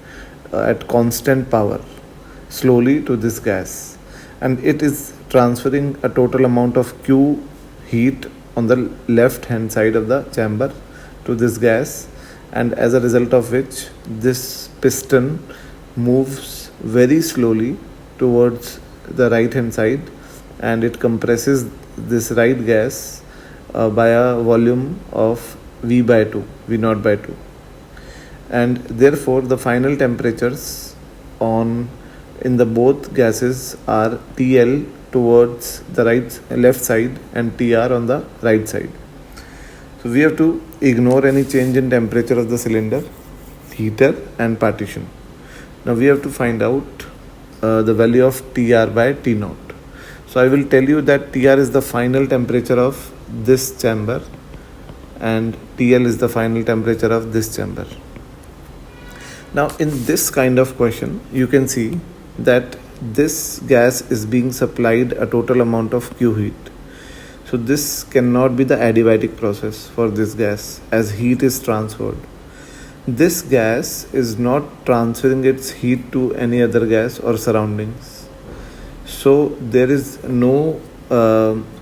at constant power slowly to this gas, and it is transferring a total amount of Q heat on the left hand side of the chamber to this gas, and as a result of which this piston moves very slowly towards the right hand side, and it compresses this right gas by a volume of V by 2, V naught by 2. And therefore the final temperatures in the both gases are TL towards the left side and TR on the right side. So we have to ignore any change in temperature of the cylinder, heater and partition. Now we have to find out the value of TR by T naught. So I will tell you that TR is the final temperature of this chamber and TL is the final temperature of this chamber. Now in this kind of question, you can see that this gas is being supplied a total amount of Q heat. So this cannot be the adiabatic process for this gas as heat is transferred. This gas is not transferring its heat to any other gas or surroundings. So there is no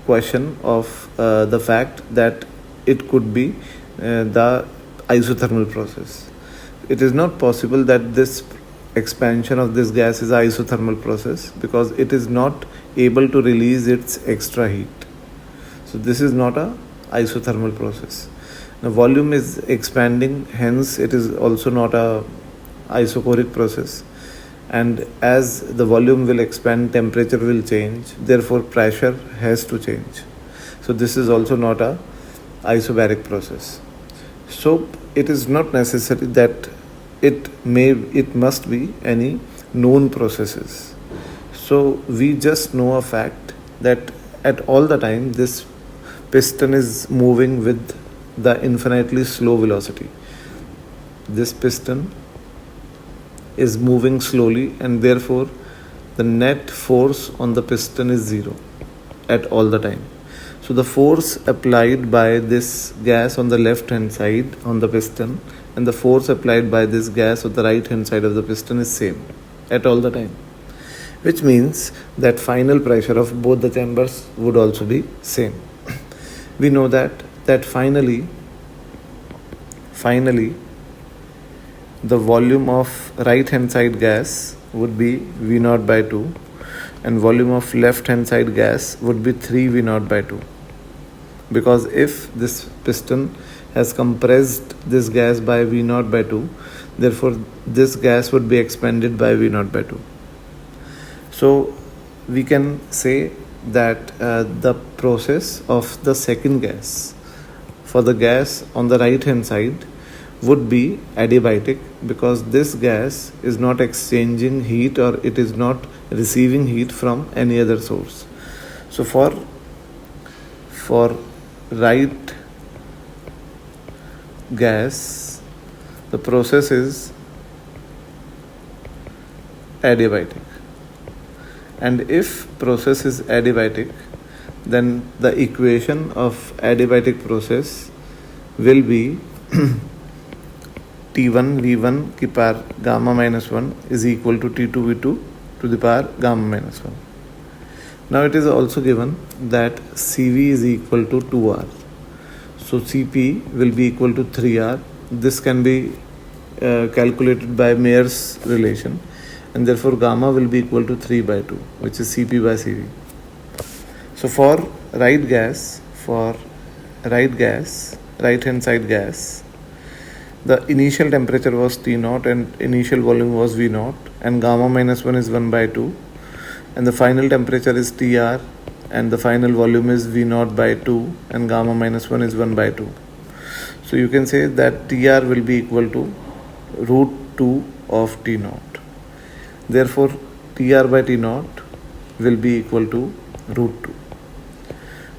question of the fact that it could be the isothermal process. It is not possible that this expansion of this gas is an isothermal process because it is not able to release its extra heat. So this is not a isothermal process. The volume is expanding, hence it is also not a isochoric process. And as the volume will expand, temperature will change, therefore pressure has to change. So this is also not a isobaric process. So it is not necessary that it must be any known processes. So we just know a fact that at all the time this piston is moving with the infinitely slow velocity. This piston is moving slowly and therefore the net force on the piston is zero at all the time. So the force applied by this gas on the left hand side on the piston and the force applied by this gas on the right hand side of the piston is same at all the time, which means that final pressure of both the chambers would also be same. We know that finally the volume of right hand side gas would be V naught by 2 and volume of left hand side gas would be 3 V naught by 2, because if this piston has compressed this gas by V naught by 2, therefore this gas would be expanded by V naught by 2. So we can say that the process of the second gas for the gas on the right hand side would be adiabatic, because this gas is not exchanging heat or it is not receiving heat from any other source. So for right gas, the process is adiabatic, and if process is adiabatic, then the equation of adiabatic process will be T1 V1 की power gamma minus 1 is equal to T2 V2 to the power gamma minus 1. Now it is also given that Cv is equal to 2R. So Cp will be equal to 3R. This can be calculated by Mayer's relation, and therefore gamma will be equal to 3 by 2, which is Cp by Cv. So for right hand side gas, the initial temperature was T naught and initial volume was V naught, and gamma minus 1 is 1 by 2, and the final temperature is TR and the final volume is V naught by 2 and gamma minus 1 is 1 by 2. So you can say that TR will be equal to root 2 of T naught. Therefore TR by T naught will be equal to root 2,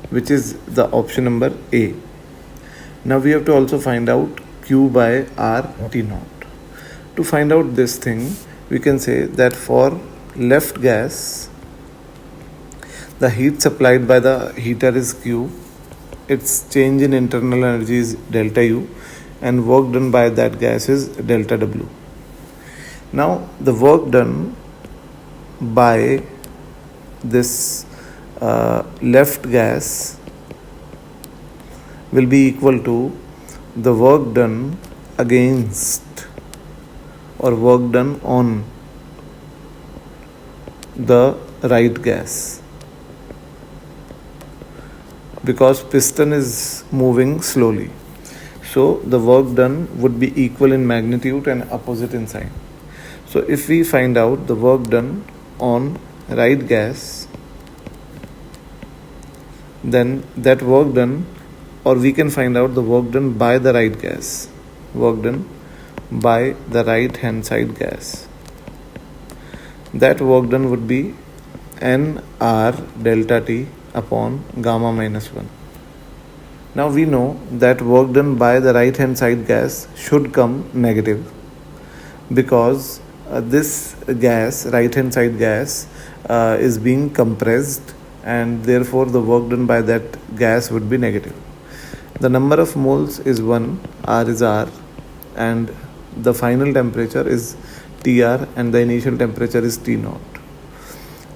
which is the option number A. Now we have to also find out Q by R T naught. To find out this thing, we can say that for left gas, the heat supplied by the heater is Q, its change in internal energy is delta U, and work done by that gas is delta W. Now the work done by this left gas will be equal to the work done against or work done on the right gas, because piston is moving slowly. So the work done would be equal in magnitude and opposite in sign. So if we find out the work done on right gas, then that work done, or we can find out the work done by the right gas, work done by the right hand side gas. That work done would be nR delta T upon gamma minus 1. Now we know that work done by the right hand side gas should come negative, because this gas, right hand side gas, is being compressed, and therefore the work done by that gas would be negative. The number of moles is 1, R is R, and the final temperature is TR, and the initial temperature is T0.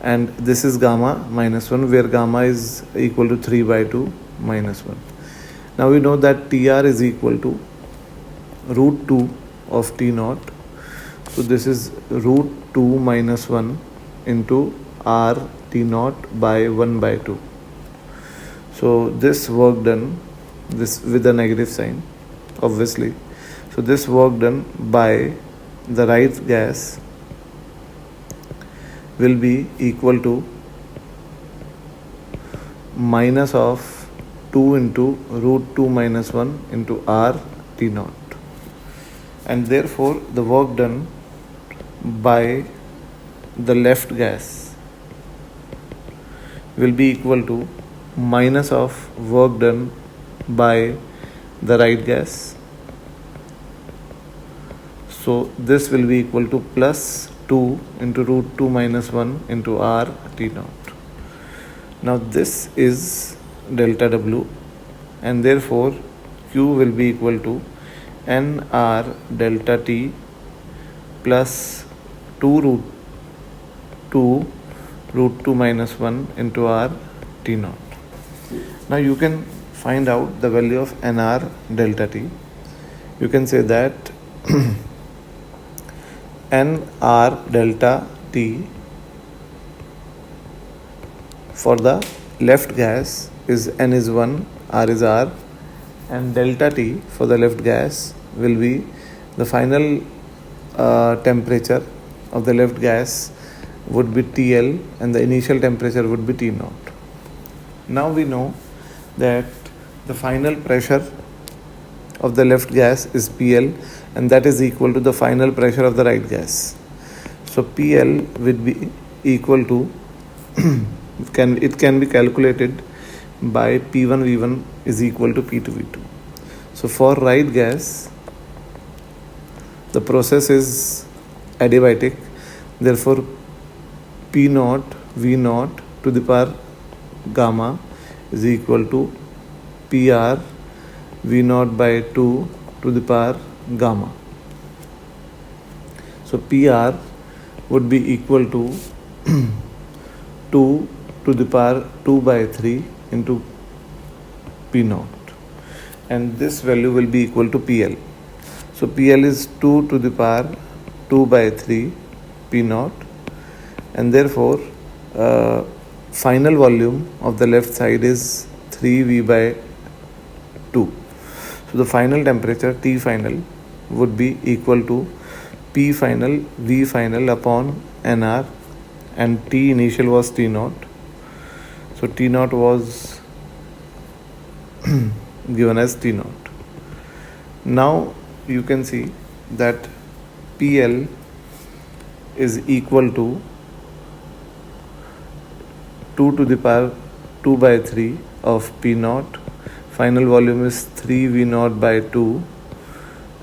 And this is gamma minus 1, where gamma is equal to 3 by 2 minus 1. Now we know that TR is equal to root 2 of T0. So this is root 2 minus 1 into R T0 by 1 by 2. So this work done, this with a negative sign, obviously. So this work done by the right gas will be equal to minus of 2 into root 2 minus 1 into R T0. And therefore the work done by the left gas will be equal to minus of work done by the right gas. So this will be equal to plus 2 into root 2 minus 1 into R T0. Now this is delta W, and therefore Q will be equal to nR delta T plus 2 root 2 minus 1 into R T0. Now you can find out the value of nR delta T. You can say that nR delta T for the left gas is N is 1, R is R, and delta T for the left gas will be the final temperature of the left gas would be TL, and the initial temperature would be T0. Now we know that the final pressure of the left gas is PL, and that is equal to the final pressure of the right gas. So PL would be equal to it can be calculated by P1 V1 is equal to P2 V2. So for right gas, the process is adiabatic, therefore P0 V0 to the power gamma is equal to PR V0 by 2 to the power gamma. So PR would be equal to 2 to the power 2 by 3 into P0, and this value will be equal to PL. So PL is 2 to the power 2 by 3 P0, and therefore final volume of the left side is 3V by 2. So the final temperature T final would be equal to P final V final upon nR, and T initial was T0. So T0 was given as T0. Now you can see that PL is equal to 2 to the power 2 by 3 of P0. Final volume is 3V0 by 2,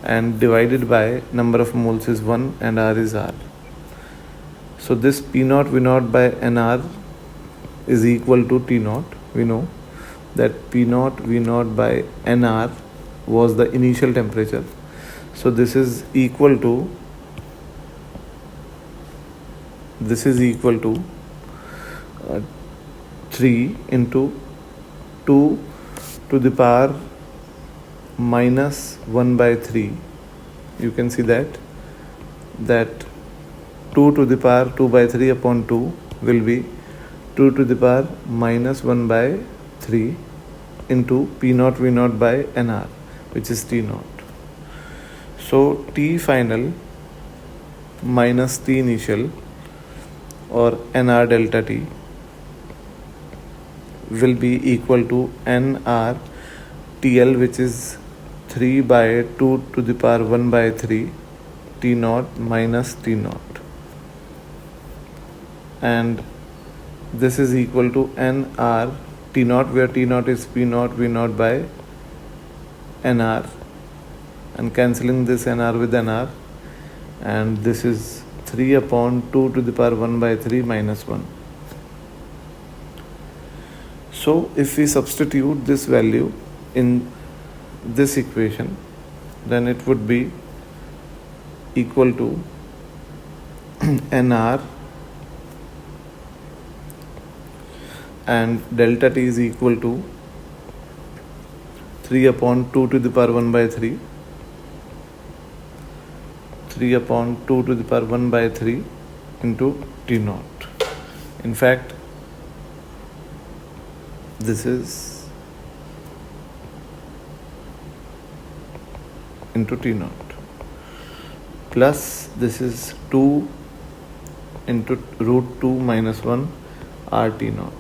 and divided by number of moles is 1 and R is R. So this P0 V0 by nR is equal to T0. We know that P0 V0 by nR was the initial temperature. So this is equal to 3 into 2 to the power minus 1 by 3. You can see that 2 to the power 2 by 3 upon 2 will be 2 to the power minus 1 by 3 into P0 V0 by nR. which is T naught. So T final minus T initial or NR delta T will be equal to NR TL, which is 3 by 2 to the power 1 by 3 T naught minus T naught, and this is equal to NR T naught, where T naught is P naught V naught by NR, and cancelling this NR with NR, and this is 3 upon 2 to the power 1 by 3 minus 1. So if we substitute this value in this equation, then it would be equal to NR and delta T is equal to 3 upon 2 to the power 1 by 3, 3 upon 2 to the power 1 by 3 into T naught. In fact, this is into T naught, plus this is 2 into root 2 minus 1 RT naught.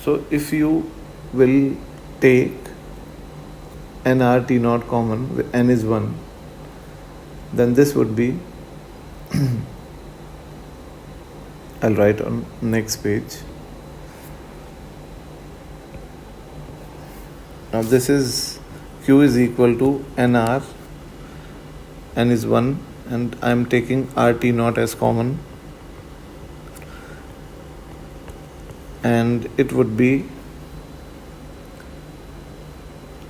So if you will take NR T naught common, where N is 1, then this would be I'll write on next page. Now this is Q is equal to NR, N is 1, and I am taking RT naught as common, and it would be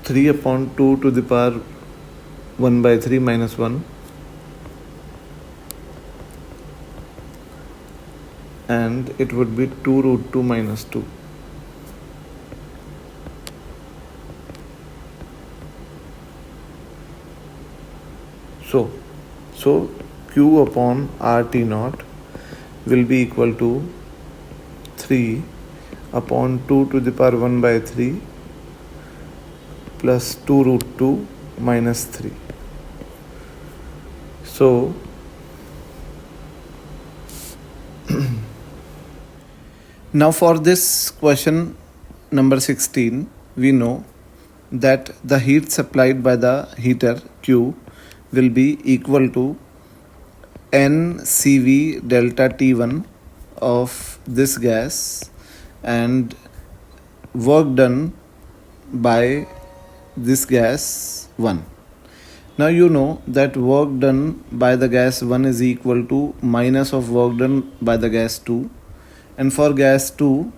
3 upon 2 to the power 1 by 3 minus 1, and it would be 2 root 2 minus 2. So Q upon RT naught will be equal to 3 upon 2 to the power 1 by 3 plus 2 root 2 minus 3. So now for this question number 16, we know that the heat supplied by the heater Q will be equal to NCV delta T1 of this gas and work done by this gas 1. Now you know that work done by the gas 1 is equal to minus of work done by the gas 2, and for gas 2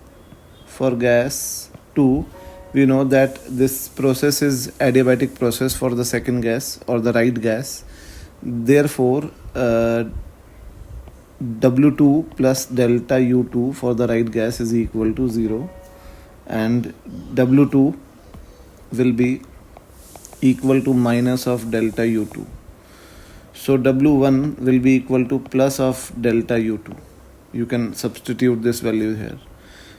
we know that this process is adiabatic process for the second gas or the right gas. Therefore W2 plus delta U2 for the right gas is equal to 0, and W2 will be equal to minus of delta U2. So W1 will be equal to plus of delta U2. You can substitute this value here.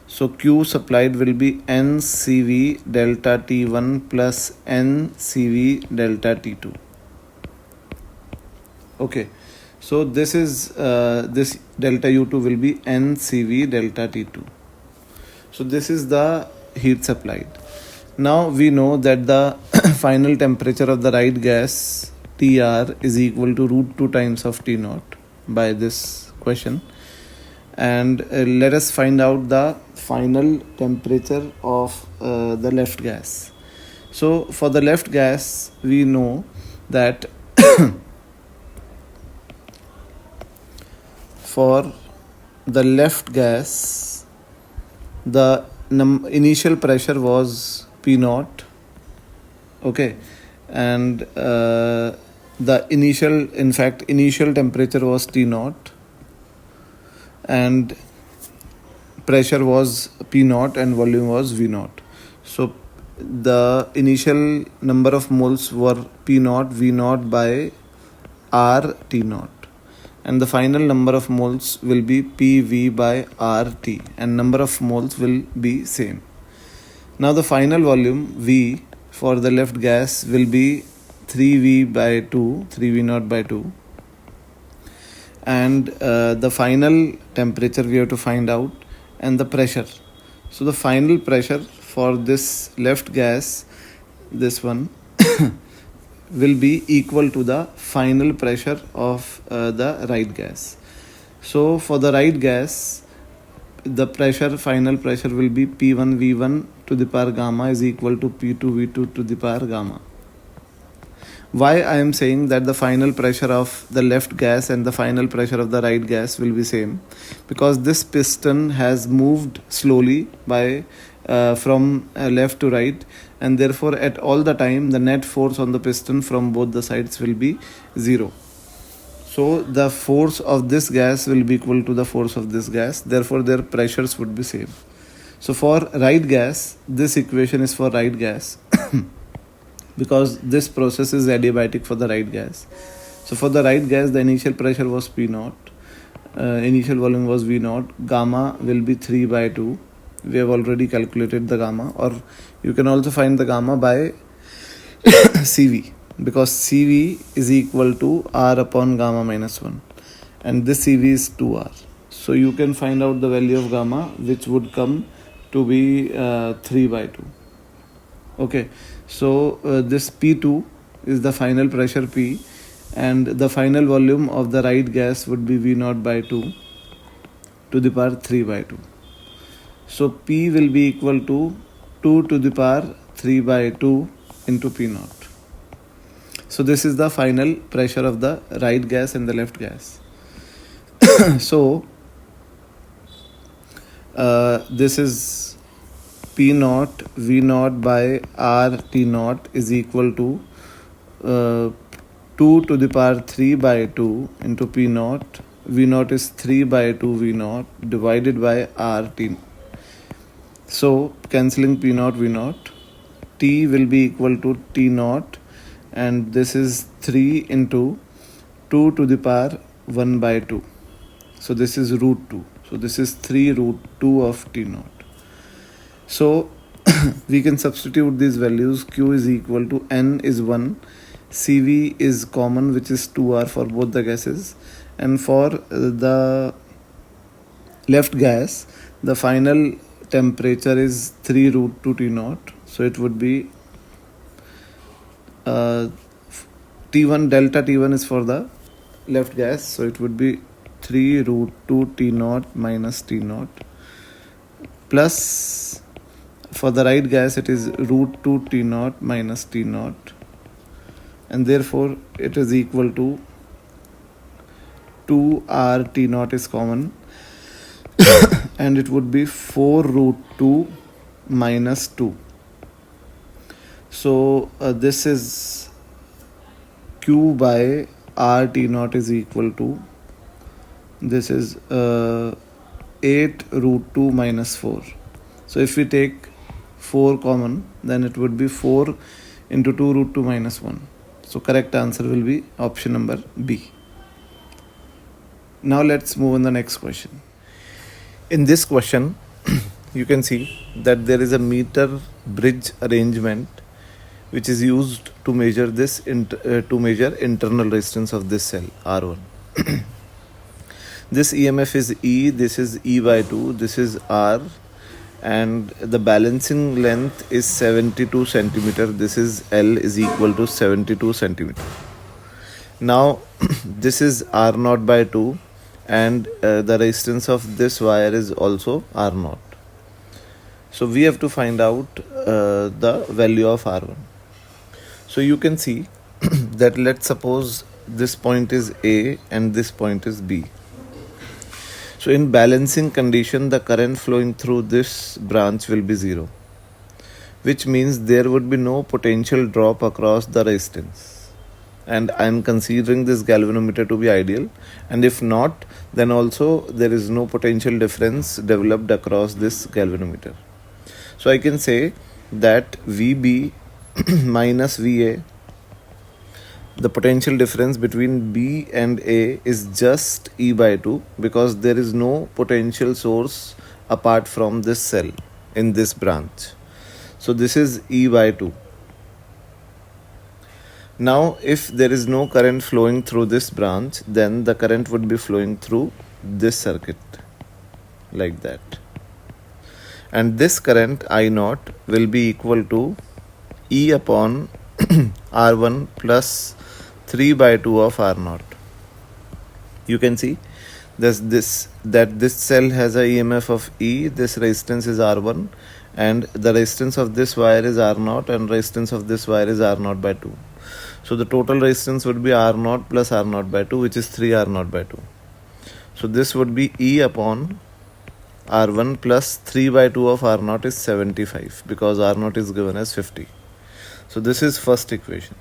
So Q supplied will be NCV delta T1 plus NCV delta T2. Okay, so this is this delta U2 will be NCV delta T2. So this is the heat supplied. Now we know that the final temperature of the right gas TR is equal to root 2 times of T naught by this question. And let us find out the final temperature of the left gas. So for the left gas, we know that for the left gas, the initial pressure was P naught, okay, and the initial temperature was T naught, and pressure was P naught and volume was V naught. So the initial number of moles were P naught V naught by R T naught, and the final number of moles will be PV by RT, and number of moles will be same. Now the final volume V for the left gas will be 3V by 2, 3V naught by 2. And the final temperature we have to find out, and the pressure. So the final pressure for this left gas, this one, will be equal to the final pressure of the right gas. So for the right gas, the final pressure will be P1 V1 to the power gamma is equal to P2 V2 to the power gamma. Why I am saying that the final pressure of the left gas and the final pressure of the right gas will be same? Because this piston has moved slowly by from left to right, and therefore at all the time the net force on the piston from both the sides will be 0. So the force of this gas will be equal to the force of this gas, therefore their pressures would be same. So for right gas, this equation is for right gas because this process is adiabatic for the right gas. So for the right gas, the initial pressure was P naught, initial volume was V naught, gamma will be 3 by 2. We have already calculated the gamma, or you can also find the gamma by CV, because CV is equal to R upon gamma minus 1, and this CV is 2R. So you can find out the value of gamma, which would come to be 3 by 2. Okay, so this P2 is the final pressure P, and the final volume of the right gas would be V naught by 2 to the power 3 by 2. So P will be equal to 2 to the power 3 by 2 into P naught. So this is the final pressure of the right gas and the left gas. So this is P naught V naught by R T naught is equal to 2 to the power 3 by 2 into P naught. V naught is 3 by 2 V naught divided by R T. So cancelling P naught V naught, T will be equal to T naught, and this is 3 into 2 to the power 1 by 2. So this is root 2. So this is 3 root 2 of T naught. So we can substitute these values. Q is equal to N is 1, CV is common, which is 2R for both the gases, and for the left gas, the final temperature is 3 root 2 T naught. So it would be T1, delta T1 is for the left gas, so it would be 3 root 2 T naught minus T naught, plus for the right gas it is root 2 T naught minus T naught, and therefore it is equal to 2R T naught is common and it would be 4 root 2 minus 2. So this is Q by R T naught is equal to, this is 8 root 2 minus 4. So if we take 4 common, then it would be 4 into 2 root 2 minus 1. So correct answer will be option number B. Now let's move on the next question. In this question, you can see that there is a meter bridge arrangement which is used to measure this internal resistance of this cell R1. This EMF is E, this is E by 2, this is R, and the balancing length is 72 centimeter. This is L is equal to 72 centimeter. Now this is R0 by 2, and the resistance of this wire is also R0. So we have to find out the value of R1. So you can see that let's suppose this point is A and this point is B. So in balancing condition, the current flowing through this branch will be 0, which means there would be no potential drop across the resistance. And I am considering this galvanometer to be ideal, and if not, then also there is no potential difference developed across this galvanometer. So I can say that VB minus VA, the potential difference between B and A is just E by 2, because there is no potential source apart from this cell in this branch. So this is E by 2. Now if there is no current flowing through this branch, then the current would be flowing through this circuit like that. And this current I naught will be equal to E upon R1 plus 3 by 2 of R naught. You can see that this cell has a EMF of E, this resistance is R1, and the resistance of this wire is R0, and resistance of this wire is R0 by 2. So the total resistance would be R0 plus R0 by 2, which is 3 R0 by 2. So this would be E upon R1 plus 3 by 2 of R0 is 75, because R0 is given as 50. So this is first equation.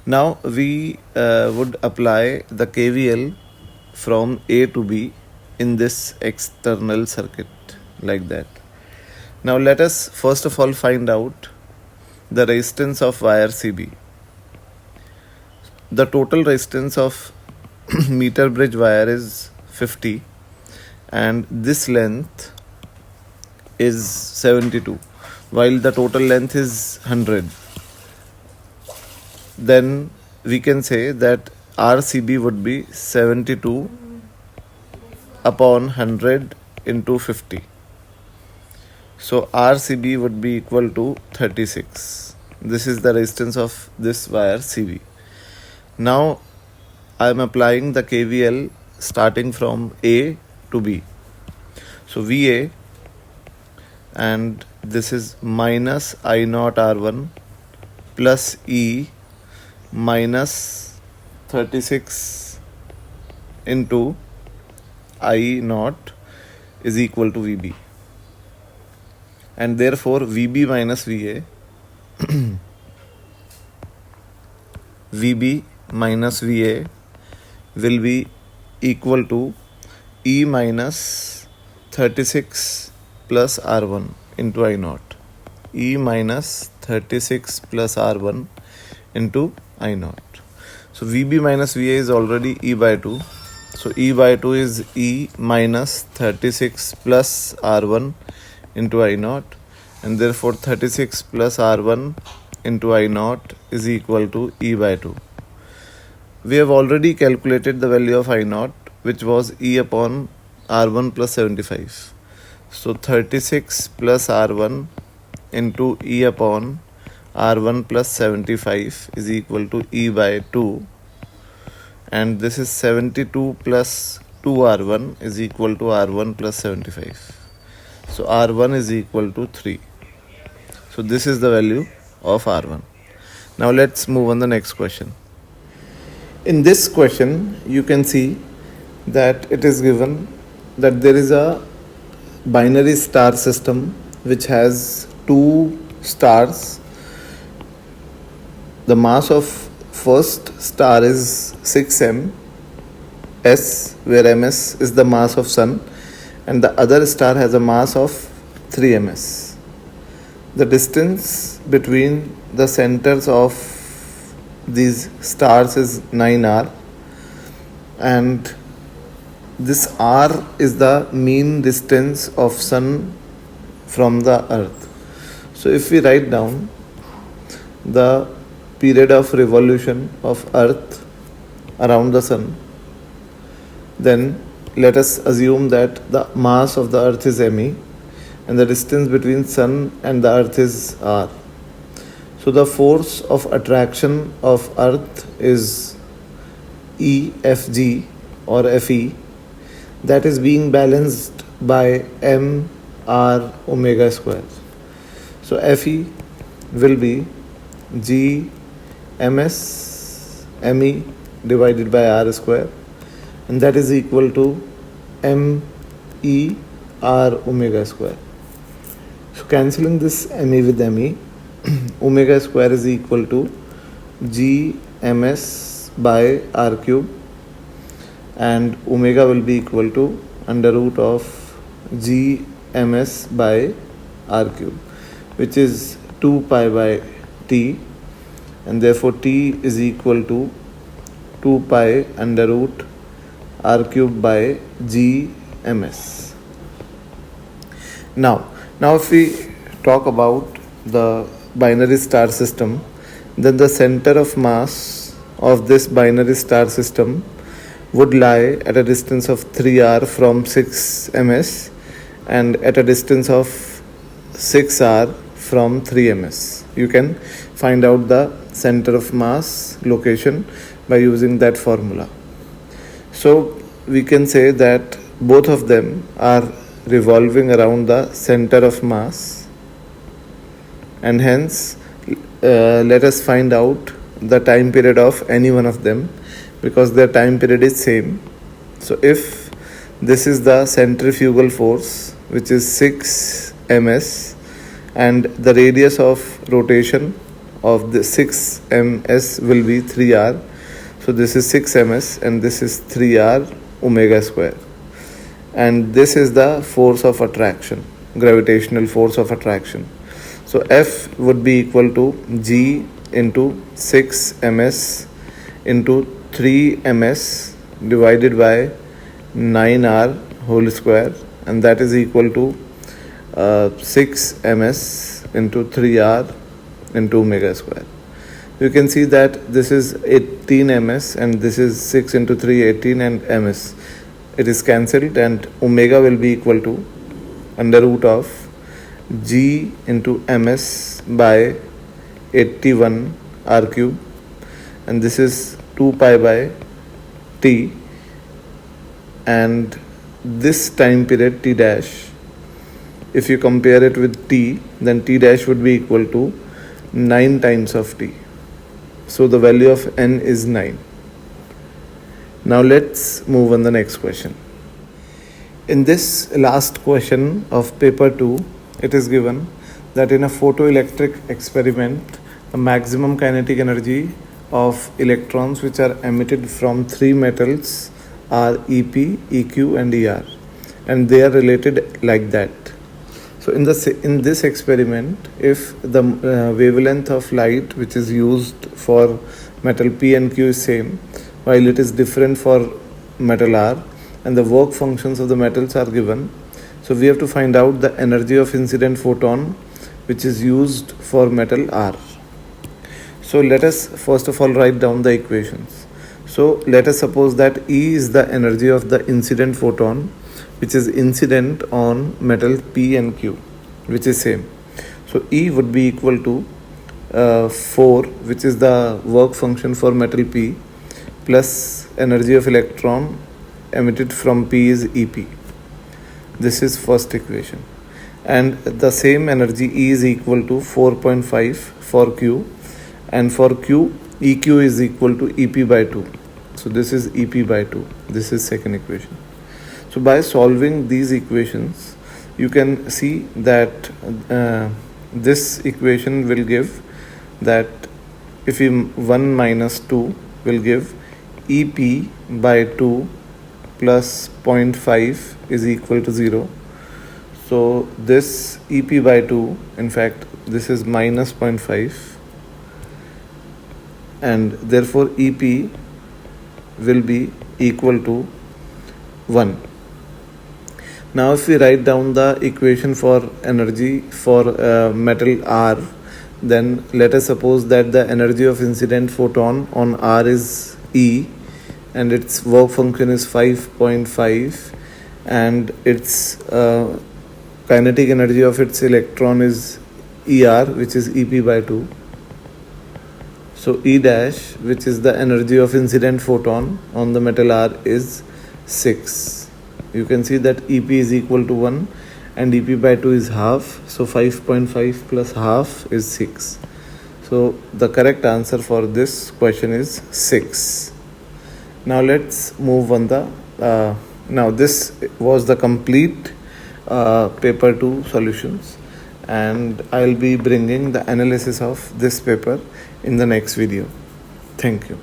Now we would apply the KVL from A to B in this external circuit like that. Now let us first of all find out the resistance of wire CB. The total resistance of meter bridge wire is 50 and this length is 72 while the total length is 100. Then we can say that RCB would be 72 upon 100 into 50. So RCB would be equal to 36. This is the resistance of this wire CB. Now I am applying the KVL starting from A to B. So VA, and this is minus I naught R1 plus E minus 36 into I naught is equal to VB, and therefore VB minus VA VB minus VA will be equal to E minus 36 plus R1 into I naught. E minus 36 plus R1 into I naught. So VB minus VA is already E by 2. So E by 2 is E minus 36 plus R1 into I naught, and therefore 36 plus R1 into I naught is equal to E by 2. We have already calculated the value of I naught, which was E upon R1 plus 75. So 36 plus R1 into E upon R1 plus 75 is equal to E by 2, and this is 72 plus 2R1 is equal to R1 plus 75. So R1 is equal to 3. So this is the value of R1. Now let's move on the next question. In this question you can see that it is given that there is a binary star system which has two stars. The mass of first star is 6m s, where ms is the mass of sun, and the other star has a mass of 3ms. The distance between the centers of these stars is 9r, and this r is the mean distance of sun from the earth. So if we write down the period of revolution of earth around the sun, then let us assume that the mass of the earth is me and the distance between sun and the earth is r. So the force of attraction of earth is EFG or FE, that is being balanced by m r omega square. So FE will be G ms me divided by r square, and that is equal to m e r omega square. So cancelling this me with me, omega square is equal to G ms by r cube, and omega will be equal to under root of G ms by r cube, which is 2 pi by t, and therefore t is equal to 2 pi under root r cube by G ms. Now if we talk about the binary star system, then the center of mass of this binary star system would lie at a distance of 3r from 6 ms and at a distance of 6r from 3 ms. You can find out the center of mass location by using that formula. So we can say that both of them are revolving around the center of mass, and hence let us find out the time period of any one of them, because their time period is same. So if this is the centrifugal force, which is 6 ms, and the radius of rotation of the 6 ms will be 3r, so this is 6 ms and this is 3r omega square, and this is the force of attraction, gravitational force of attraction. So F would be equal to G into 6 ms into 3 ms divided by 9r whole square, and that is equal to 6 ms into 3r into omega square. You can see that this is 18 ms and this is 6 into 3, 18, and ms. It is cancelled, and omega will be equal to under root of G into ms by 81 r cube, and this is 2 pi by t, and this time period t dash, if you compare it with t, then t dash would be equal to 9 times of t. So the value of n is 9. Now let's move on the next question. In this last question of paper 2, it is given that in a photoelectric experiment, the maximum kinetic energy of electrons which are emitted from 3 metals are EP, EQ and ER, and they are related like that. So in this experiment, if the wavelength of light which is used for metal P and Q is same, while it is different for metal R, and the work functions of the metals are given, so we have to find out the energy of incident photon which is used for metal R. So let us first of all write down the equations. So let us suppose that E is the energy of the incident photon which is incident on metal P and Q, which is same. So E would be equal to 4, which is the work function for metal P, plus energy of electron emitted from P is EP. This is first equation. And the same energy E is equal to 4.5 for Q, and for Q, EQ is equal to EP by 2. So this is EP by 2. This is second equation. So by solving these equations, you can see that this equation will give that if we 1 minus 2 will give EP by 2 plus 0.5 is equal to 0. So this EP by 2, in fact this is minus 0.5, and therefore EP will be equal to 1. Now if we write down the equation for energy for metal R, then let us suppose that the energy of incident photon on R is E, and its work function is 5.5, and its kinetic energy of its electron is ER, which is EP by 2. So E dash, which is the energy of incident photon on the metal R, is 6. You can see that EP is equal to 1 and EP by 2 is half. So 5.5 plus half is 6. So the correct answer for this question is 6. Now let's move on the now this was the complete paper 2 solutions, and I'll be bringing the analysis of this paper in the next video. Thank you.